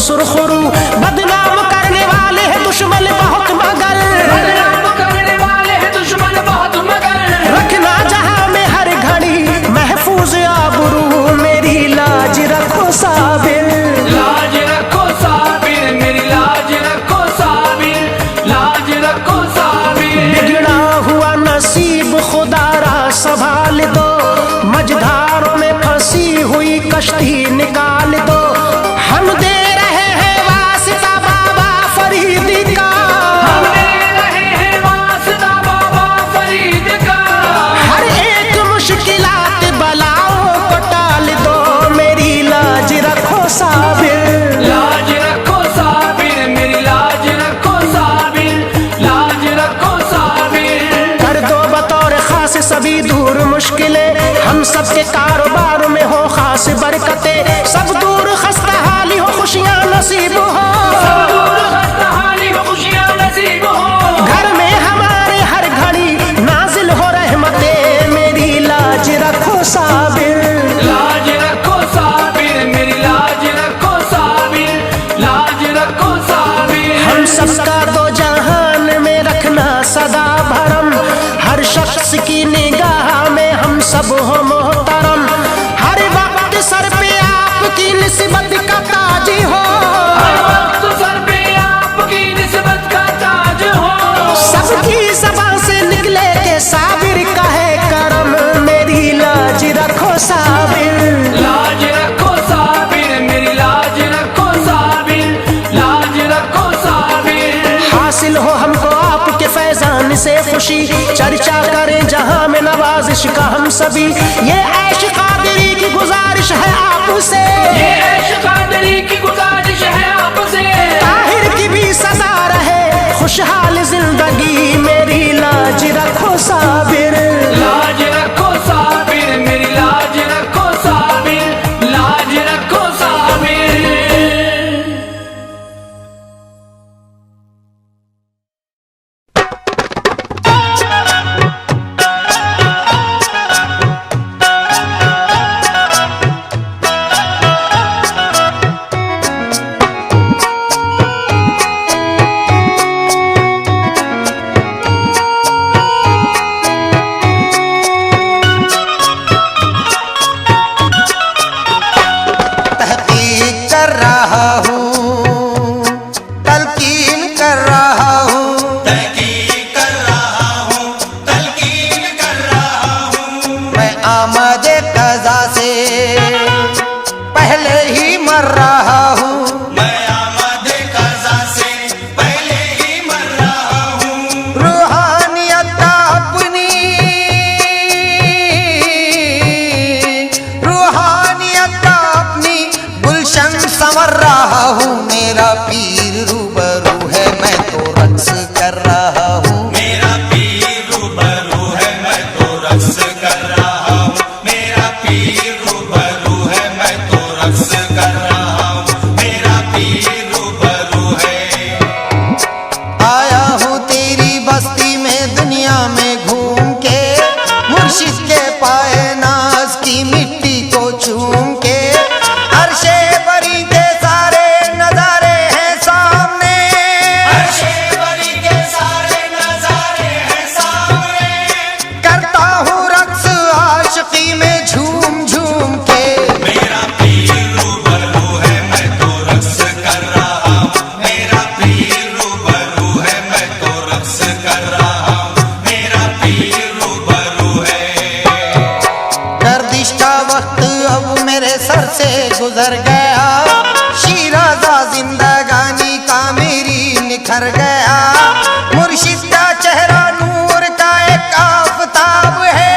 सुरखरू। बदनाम करने वाले हैं दुश्मन बहुत मगर, बदनाम करने वाले हैं दुश्मन बहुत मगर। रखना जहां में हर घड़ी महफूज आबरू, मेरी लाज रखो साबिर। लाज रखो साबिर, मेरी लाज रखो साबिर, लाज रखो साबिर। बिगड़ा हुआ नसीब खुदारा संभाल दो, मझधारों में फंसी हुई कश्ती निकाल दो। हम दे रहे हैं वास्ता बाबा फरीद का, हम दे रहे हैं वास्ता बाबा फरीद का। हर एक मुश्किलात बलाओं को टाल दो, मेरी लाज रखो साबिर। लाज रखो साबिर, मेरी लाज रखो साबिर, लाज रखो साबिर। कर दो बतौर खास सभी दूर मुश्किलें, हम सबके कारोबार में हो खास बरकतें। सब दूर खस्ता हाली हो खुशियां नसीब हो, सब दूर खस्ताहाली हो खुशियां नसीब हो। घर में हमारे हर घड़ी नाजिल हो रहमतें, मेरी लाज रखो साबिर। लाज रखो साबिर, मेरी लाज रखो साबिर, लाज रखो साबिर। हम सबका दो जहान में रखना सदा भरम, हर शख्स की निगाह में हम सब हो मोहतरम। हर वक्त सर पे आपकी निस्बत का ताज हो, हर वक्त सर पे आपकी निस्बत का ताज हो। सबकी ज़बान से निकले के साबिर का है करम, मेरी लाज रखो साबिर। लाज रखो साबिर, मेरी लाज रखो साबिर, लाज रखो साबिर। हासिल हो हमको आपके फैजान से खुशी, चर्चा करें जहां में नवाजिश का हम सभी। ये ऐश कादरी की गुजारिश है आपसे, ये ऐश कादरी की गुजारिश है आपसे। ताहिर की भी सदा रहे खुशहाल जिंदगी, मेरी लाज रखो साबिर। लाज रखो साबिर, मेरी लाज रखो साबिर, लाज रखो साबिर। तहकीक कर रहा हूँ, तलकीन कर रहा हूँ, तहकीक कर रहा हूँ, तलकीन कर रहा हूँ। मैं आमदे कज़ा से पहले ही मर रहा हूँ, मैं आमदे कज़ा से पहले ही मर रहा हूँ। रूहानियत अपनी, रूहानियत अपनी गुलशन संवर रहा हूँ। मेरा पीर रूबरू है, मैं तो रक्स कर रहा हूँ, मेरा पीर रूबरू है, मैं तो रक्स कर रहा हूँ। मेरा पीर रूबरू है, मैं तो रक्स कर रहा हूँ, मेरा पीर रूबरू है। आया हूँ तेरी बस्ती में दुनिया में घूम के, मुर्शिद के पाए नाज की मिट्टी को चूम के। अर्शे बरी के सारे नजारे हैं सामने, अर्शे बरी के सारे नजारे हैं सामने। करता हूँ रक्स आशिकी में झूम झूम के। मेरा पीर रूबरू है, मैं तो रक्स कर रहा हूँ, मेरा पीर रूबरू है, मैं तो रक्स कर रहा हूँ, मेरा पीर रूबरू है। गर्दिश का वक्त अब मेरे सर से गुजर गया, शीराज़ा जिंदगानी का मेरी निखर गया। मुर्शिद का चेहरा नूर का एक आफताब है,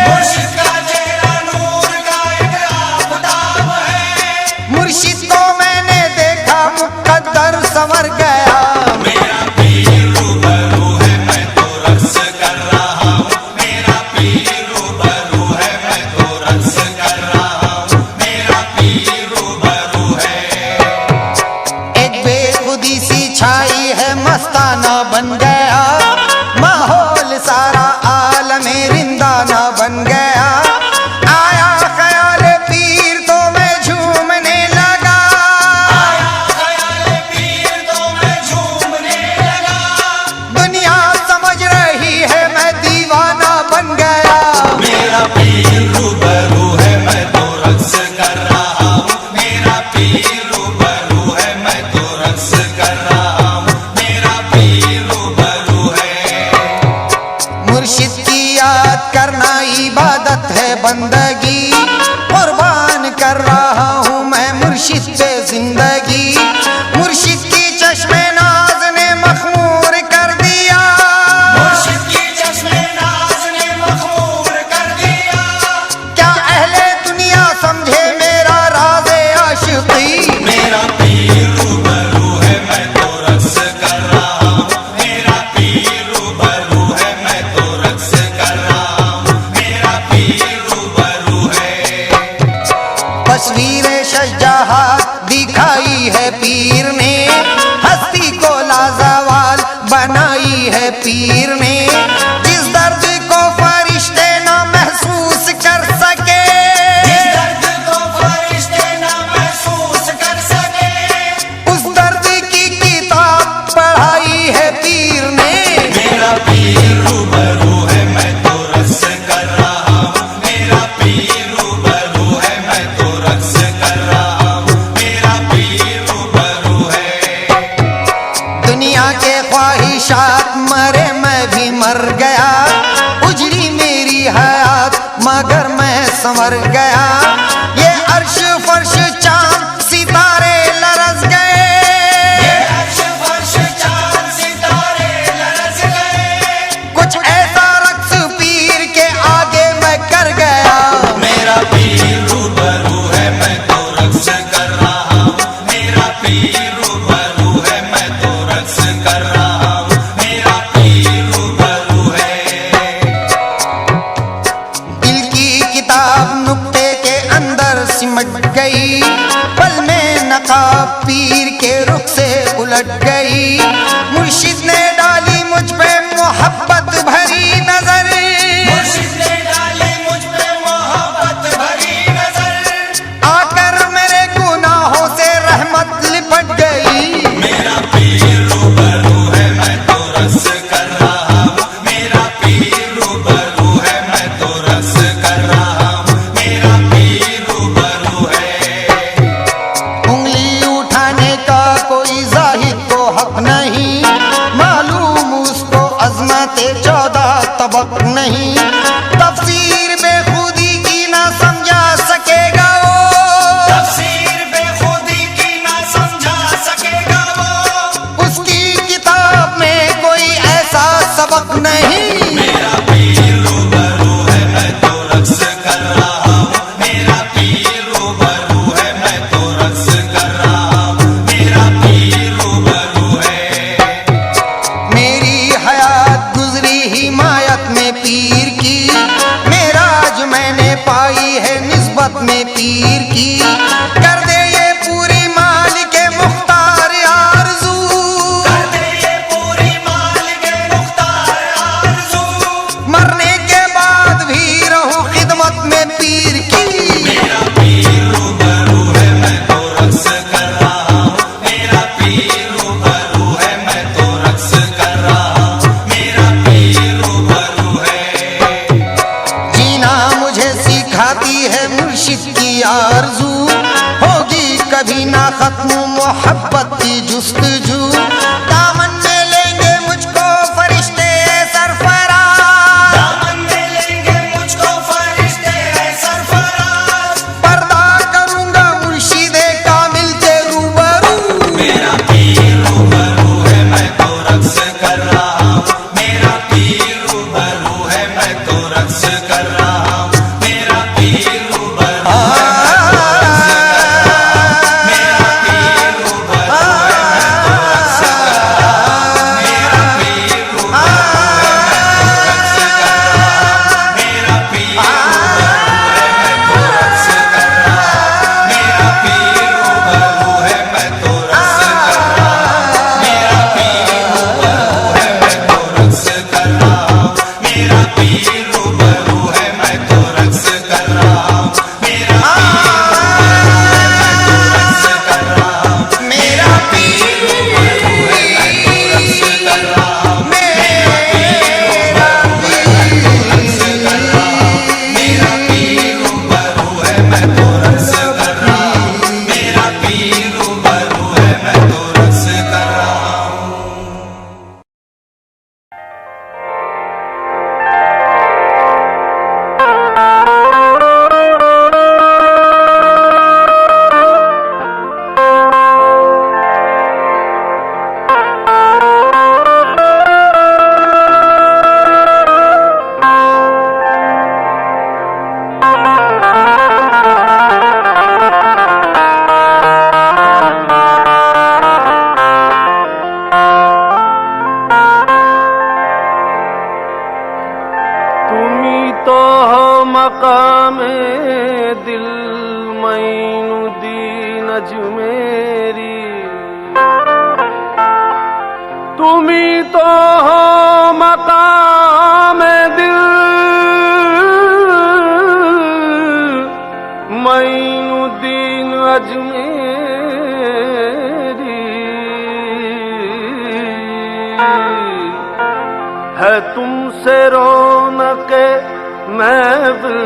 मुर्शिद का चेहरा नूर का एक आफताब है। मुर्शिद को मैंने देखा मुकद्दर संवर गया। मेरा पीर रूबरू है, मैं तो रक्स कर रहा हूँ, मेरा पीर रूबरू है, मैं तो रक्स कर रहा हूँ, मेरा पीर रूबरू है। एक बेखुदी सी छाई है, मस्ताना बन गया, माहौल सारा आलमे रिंदाना बन गया। आया ख्याल पीर तो मैं झूमने लगा, आया पीर रूबरू है मैं तो रक्स कर रहा हूँ, मेरा पीर रूबरू है मैं तो रक्स कर रहा हूँ, मेरा पीर रूबरू है। मुर्शिद की याद करना इबादत है बंदगी, कुर्बान कर रहा हूँ मैं मुर्शिद पे जिंदगी। मुर्शिद की चश्मे नाज ने मखमूर कर दिया, मुर्शिद की चश्मे नाज ने मखमूर कर दिया। क्या अहले दुनिया समझे मेरा राज़े आशिकी। मेरा पीर रूबरू है मैं तो रक्स कर रहा हूँ, मेरा पीर रूबरू है मैं तो रक्स कर रहा हूँ, मेरा पीर रूबरू है। तस्वीरें शजाहात दिखाई है पीर ने, हस्ती को लाजवाल बनाई है पीर ने। जिस दर्द को फरिश्ते ना महसूस कर सके, जिस दर्द को फरिश्ते ना महसूस कर सके, उस दर्द की किताब पढ़ाई है पीर ने। मेरा पीर रूबरू है मैं तो रक्स कर रहा हूँ, मेरा पीर रूबरू है मैं तो रक्स कर रहा हूँ, मेरा पीर रूबरू है। दुनिया के ख्वाहिशात मरे मैं भी मर गया, उजड़ी मेरी हयात मगर मैं संवर गया। ये अर्श फर्श चांद सितारे लरस गए, अर्श फर्श चांद सितारे लरस गए। कुछ ऐसा रक्स पीर के आगे मैं कर गया। मेरा पीर रूबरू है मैं तो रक्स कर रहा हूँ, मेरा पीर रूबरू है मैं तो रक्स कर रहा हूँ, मेरा पीर रूबरू है। दिल की किताब नुक्ते के अंदर सिमट गई, पल में नकाब पीर के रुख से उलट गई। मुर्शिद ने डाली मुझ पे मोहब्बत भरी नजर, मुर्शिद ने डाली मुझ पे मोहब्बत भरी नजर। आकर मेरे गुनाहों से रहमत लिपट गई। मेरा पीर रूबरू है मैं तो रक्स कर रहा हूँ, मेरा पीर रूबरू है मैं तो रक्स कर रहा हूँ, मेरा पीर रूबरू है। उंगली उठाने का कोई जाहिद को हक नहीं, मालूम उसको अजमत 14 तबक नहीं। तफसीर बेखुदी की ना समझा सकेगा वो, तफसीर बेखुदी की ना समझा सकेगा वो। उसकी किताब में कोई ऐसा सबक नहीं। मेरा पीर रूबरू है मैं तो रक्स कर रहा हूँ, मेरा पीर रूबरू है मैं तो रक्स कर रहा हूँ, मेरा पीर रूबरू है। मेरी हयात गुजरी हिमायत में पीर की, मकाम दिल मैनुद्दीन अजमेरी, तुम्ही तो हो मकाम दिल मैनुद्दीन अजमेरी। है तुमसे रौनक महफिल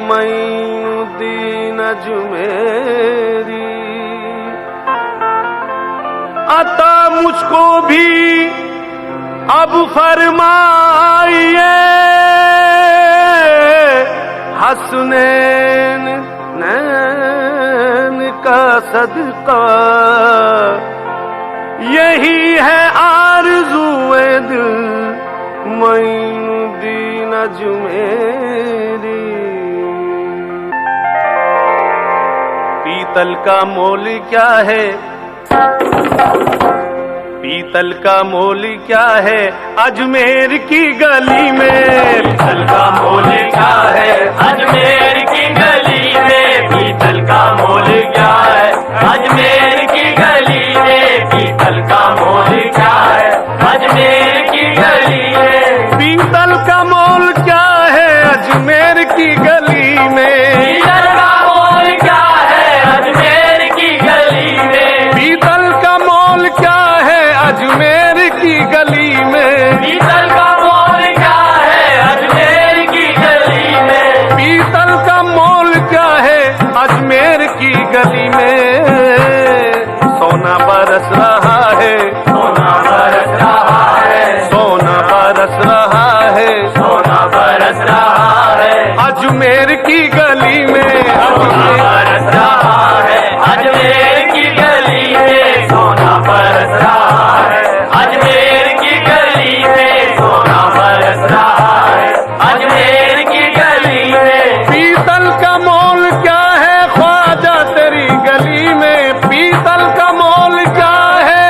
मैनुद्दीन अजमेरी। अता मुझको भी अब फरमाइए हसनैन नैन का सदका, यही है आरज़ूए दिल मैनुद्दीन अजमेरी। पीतल का मोल क्या है, पीतल का मोल क्या है अजमेर की गली में। पीतल का मोल क्या है अजमेर की गली में। पीतल का मोल क्या है अजमेर की गली में। पीतल का मोल क्या है अजमेर की गली में। पीतल का मोल क्या है अजमेर की गली में। पीतल का मोल क्या है अजमेर की गली में। पीतल का मोल क्या है अजमेर की गली में। पीतल का मोल क्या है अजमेर की गली में। पीतल का मोल क्या है अजमेर की गली में। सोना बरस रहा है, सोना बरस रहा है, सोना बरस रहा है, सोना बरस रहा है अजमेर की गली में। सोना बरस रहा है अजमेर की गली में। सोना बरस रहा है अजमेर की गली में। सोना बरस रहा है अजमेर की गली में। पीतल का मोल क्या है ख्वाजा तेरी गली में। पीतल का मोल क्या है,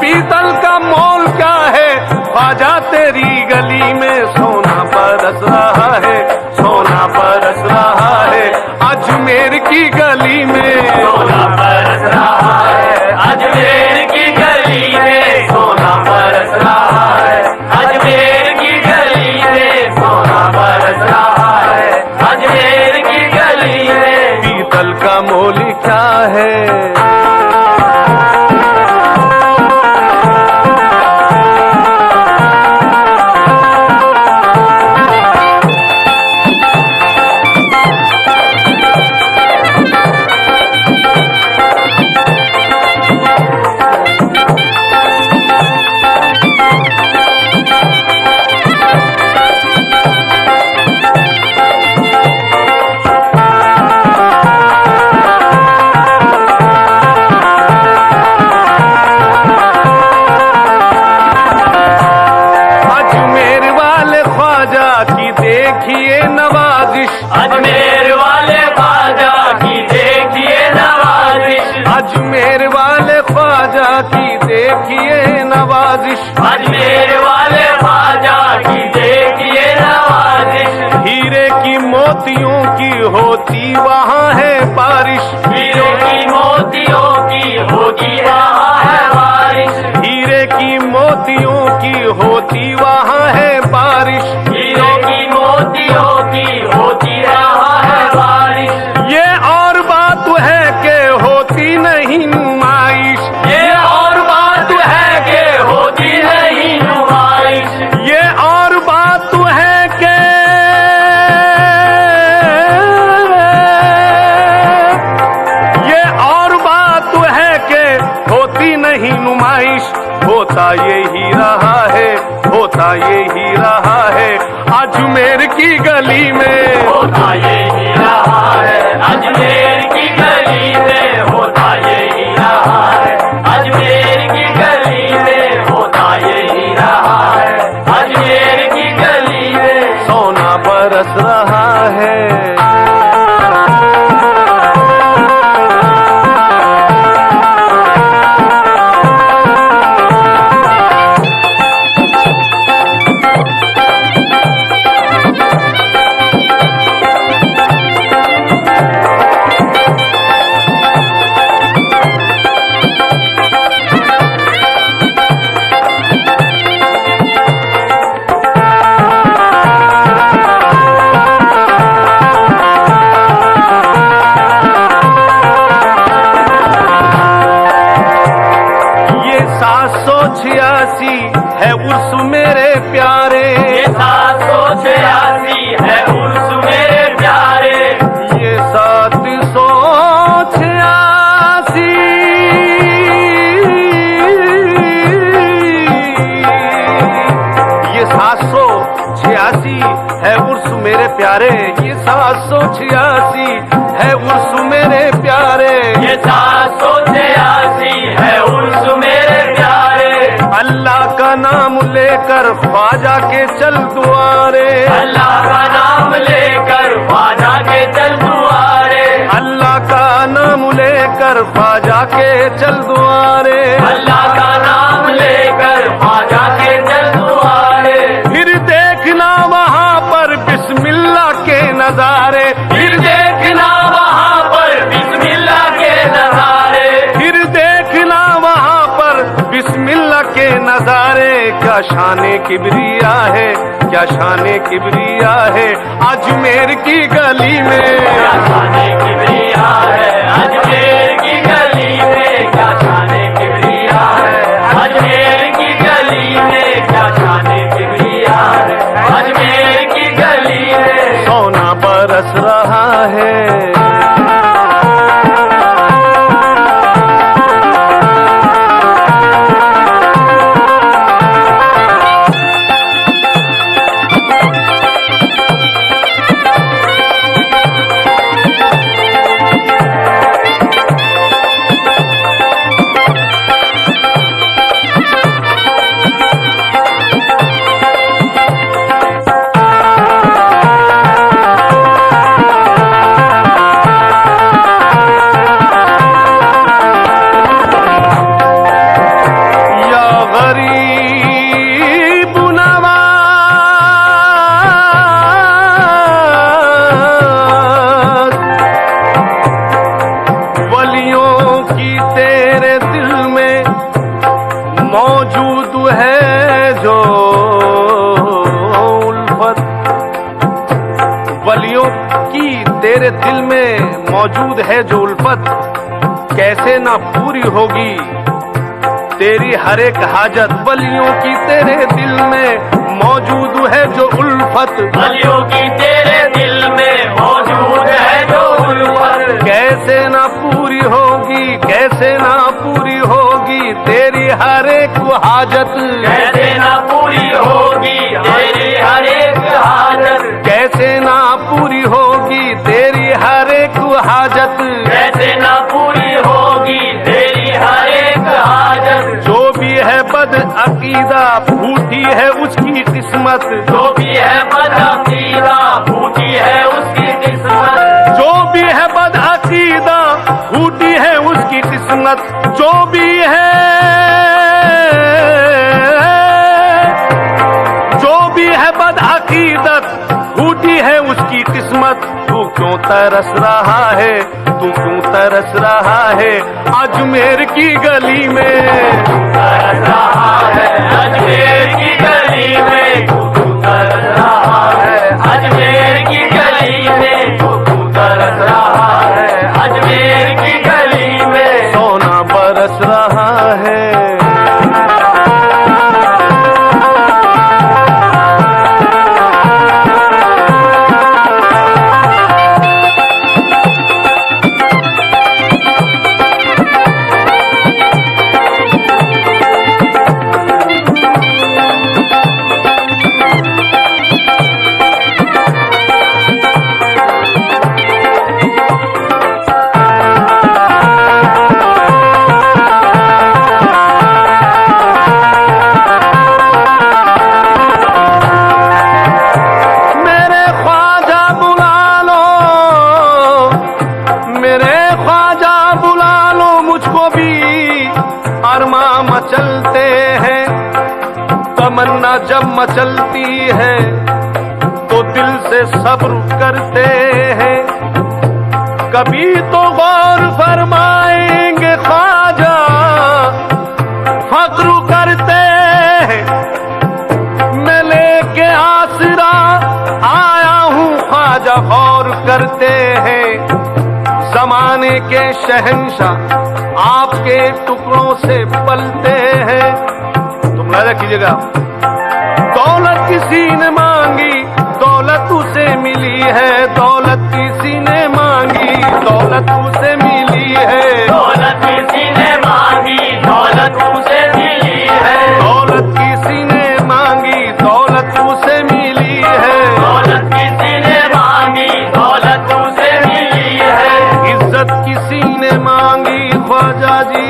पीतल का मोल क्या है ख्वाजा तेरी गली में। सोना बरस रहा है, सोना बरस रहा है अजमेर की गली में। सोना बरस रहा है अजमेर की गली में। सोना बरस रहा है अजमेर की गली में। सोना बरस रहा है अजमेर की गली में। पीतल का मोल क्या है। देखिए नवाजिश, अजमेर वाले ख्वाजा की देखिए नवाजिश। अजमेर वाले ख्वाजा की देखिए नवाजिश। अजमेर वाले ख्वाजा की देखिए नवाजिश। हीरे की मोतियों की होती वहाँ है बारिश। हीरे की मोतियों की होती वहाँ है बारिश। हीरे की मोतियों की होती वहाँ है बारिश। हीरे की मोतियों की होती वहाँ है बारिश। ये और बात है कि होती नहीं नुमाइश। ये और बात है कि होती नहीं नुमाइश। ये और बात है कि ये और बात है कि होती नहीं नुमाइश। होता यही रहा है, होता यही रहा है अजमेर की गली में। होता यही रहा है अजमेर की गली में। होता यही रहा है अजमेर की गली में। होता यही रहा है अजमेर की गली में। सोना बरस रहा है। 786 है उर्स मेरे प्यारे, ये 786 है उर्स मेरे प्यारे, ये 786 ये 786 है उर्स मेरे प्यारे, ये 786 है उर्स मेरे प्यारे, ये 786 है उर्स मेरे प्यारे। अल्लाह का नाम लेकर ख्वाजा के चल दुआरे, अल्लाह का नाम लेकर ख्वाजा के चल दुआरे, अल्लाह का नाम लेकर ख्वाजा के चल दुआरे, अल्लाह का नाम लेकर ख्वाजा के चल दुआरे। फिर देखना वहाँ पर बिस्मिल्लाह के नजारे, फिर देखना वहाँ पर बिस्मिल्लाह के नजारे, फिर देखना वहाँ पर बिस्मिल्लाह के नजारे। क्या शाने किबरिया है, क्या शाने किबरिया है अजमेर की गली में, क्या शाने किबरिया है अजमेर की गली में, क्या शाने किबरिया है अजमेर की गली में, क्या शाने किबरिया है अजमेर की गली में। सोना बरस रहा है, मौजूद है जो उल्फत, वलियों की तेरे दिल में मौजूद है जो उल्फत, कैसे ना पूरी होगी तेरी हर एक हाजत। वलियों की तेरे दिल में मौजूद है जो उल्फत, वलियों की तेरे दिल में मौजूद है जो उल्फत, कैसे ना पूरी होगी, कैसे ना पूरी होगी तेरी हर एक हाजत, कैसे ना पूरी होगी तेरी हर एक हाजत, कैसे ना पूरी होगी तेरी हर एक हाजत, कैसे ना पूरी होगी तेरी हर एक हाजत। जो भी है बद अकीदा फूटी है उसकी किस्मत, जो भी है बद अकीदा फूटी है उसकी किस्मत, जो भी है बद अकीदा फूटी है उसकी किस्मत, जो भी है बद अकीदत फूटी है उसकी किस्मत। तू क्यों तरस रहा है, तू क्यों तरस रहा है अजमेर की गली में, तरस रहा है अजमेर की गली में, तू तरस रहा है अजमेर की गली में, तू तरस रहा है अजमेर की गली में। सोना बरस रहा है, मचलते हैं तमन्ना जब मचलती है तो दिल से सब्र करते हैं। कभी तो गौर फरमाएंगे ख्वाजा फक्र करते हैं, मैं लेके आसरा आया हूँ ख्वाजा गौर करते हैं। जमाने के शहंशाह आपके टुकड़ों से पलते हैं। तुम राजा कीजिएगा। दौलत किसी ने मांगी, दौलत उसे मिली है। दौलत किसी ने मांगी, दौलत उसे मिली है। दौलत किसी ने मांगी, दौलत उसे मिली है। दौलत किसी ने मांगी, दौलत उसे मिली है। दौलत किसी ने मांगी, दौलत उसे मिली है। इज्जत किसी ने मांगी ख्वाजा जी,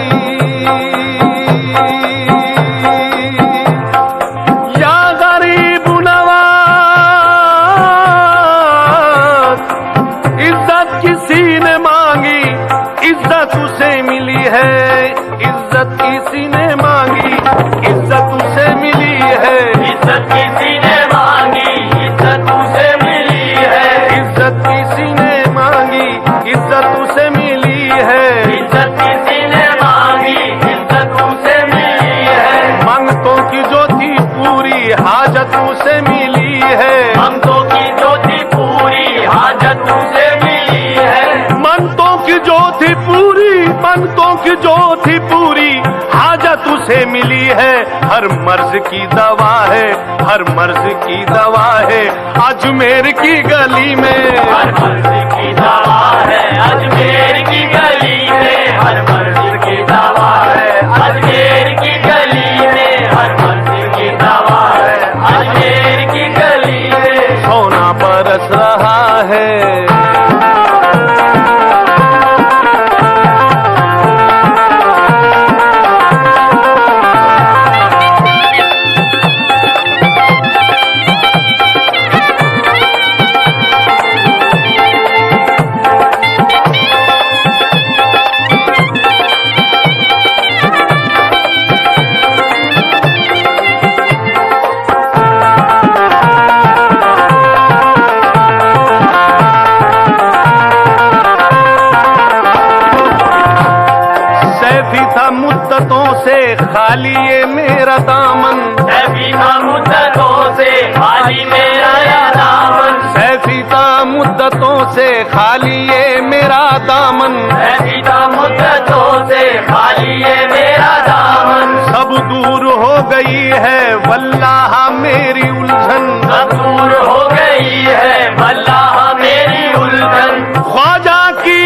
या गरीब नवाज। इज्जत किसी ने मांगी, इज्जत उसे मिली है। इज्जत किसी ने मांगी, इज्जत उसे मिली है। इज्जत किसी ने मांगी, इज्जत उसे मिली है। इज्जत किसी ने मांगी, इज्जत उसे मिली है। इज्जत किसी ने मांगी, इज्जत उसे मिली है। मंगतों की जो थी पूरी, हाजत उसे मिली है। मंगतों की जो थी पूरी, हाजत उसे मिली है। मंगतों की जो थी पूरी, मंगतों की जो थी पूरी, हाजत उसे मिली है। हर मर्ज की दवा है, हर मर्ज की दवा है। अजमेर की गली में हर मर्ज की दवा है। अजमेर की गली में हर मर्ज की दवा है। अजमेर की गली में हर मर्ज की दवा है। अजमेर की गली में सोना बरस रहा है। मुद्दतों से खाली ये मेरा दामन। सैफी था मुद्दतों से खाली मेरा दामन। सैफी था मुद्दतों से खाली ये मेरा दामन। सैफी था मुद्दतों से खाली ये मेरा दामन। सब दूर हो गई है वल्लाह मेरी उलझन। सब दूर हो गई है वल्लाह मेरी उलझन। ख्वाजा की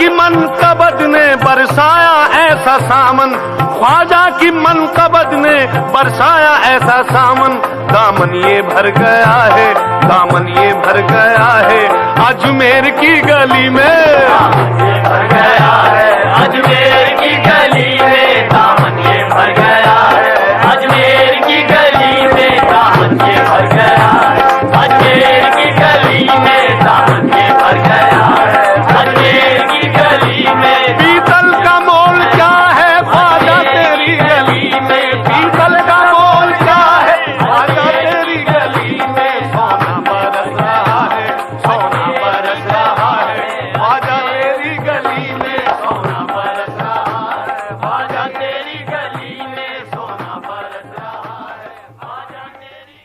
मनकबत ने बरसाया ऐसा सामन। ख्वाजा की मनकबत ने बरसाया ऐसा सामन। दामन ये भर गया है, दामन ये भर गया है। अजमेर की गली में दामन ये भर गया है। अजमेर की गली में दामन ये भर गया है। अजमेर की गली में दामन ये भर गया है। अजमेर की गली में दामन ये भर गया है। अजमेर की गली में पीतल का मोल क्या है ख्वाजा तेरी गली में। पीतल का मोल क्या है ख्वाजा तेरी गली में। सोना बरस रहा है, सोना बरस रहा है। ख्वाजा तेरी गली में सोना बरस रहा है। ख्वाजा तेरी गली में सोना बरस रहा है। ख्वाजा तेरी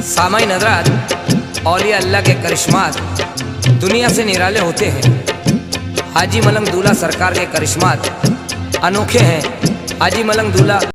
सामाईन हज़रात, औलिया अल्लाह के करिश्मात दुनिया से निराले होते हैं। हाजी मलंग दूल्हा सरकार के करिश्मात अनोखे हैं। हाजी मलंग दूल्हा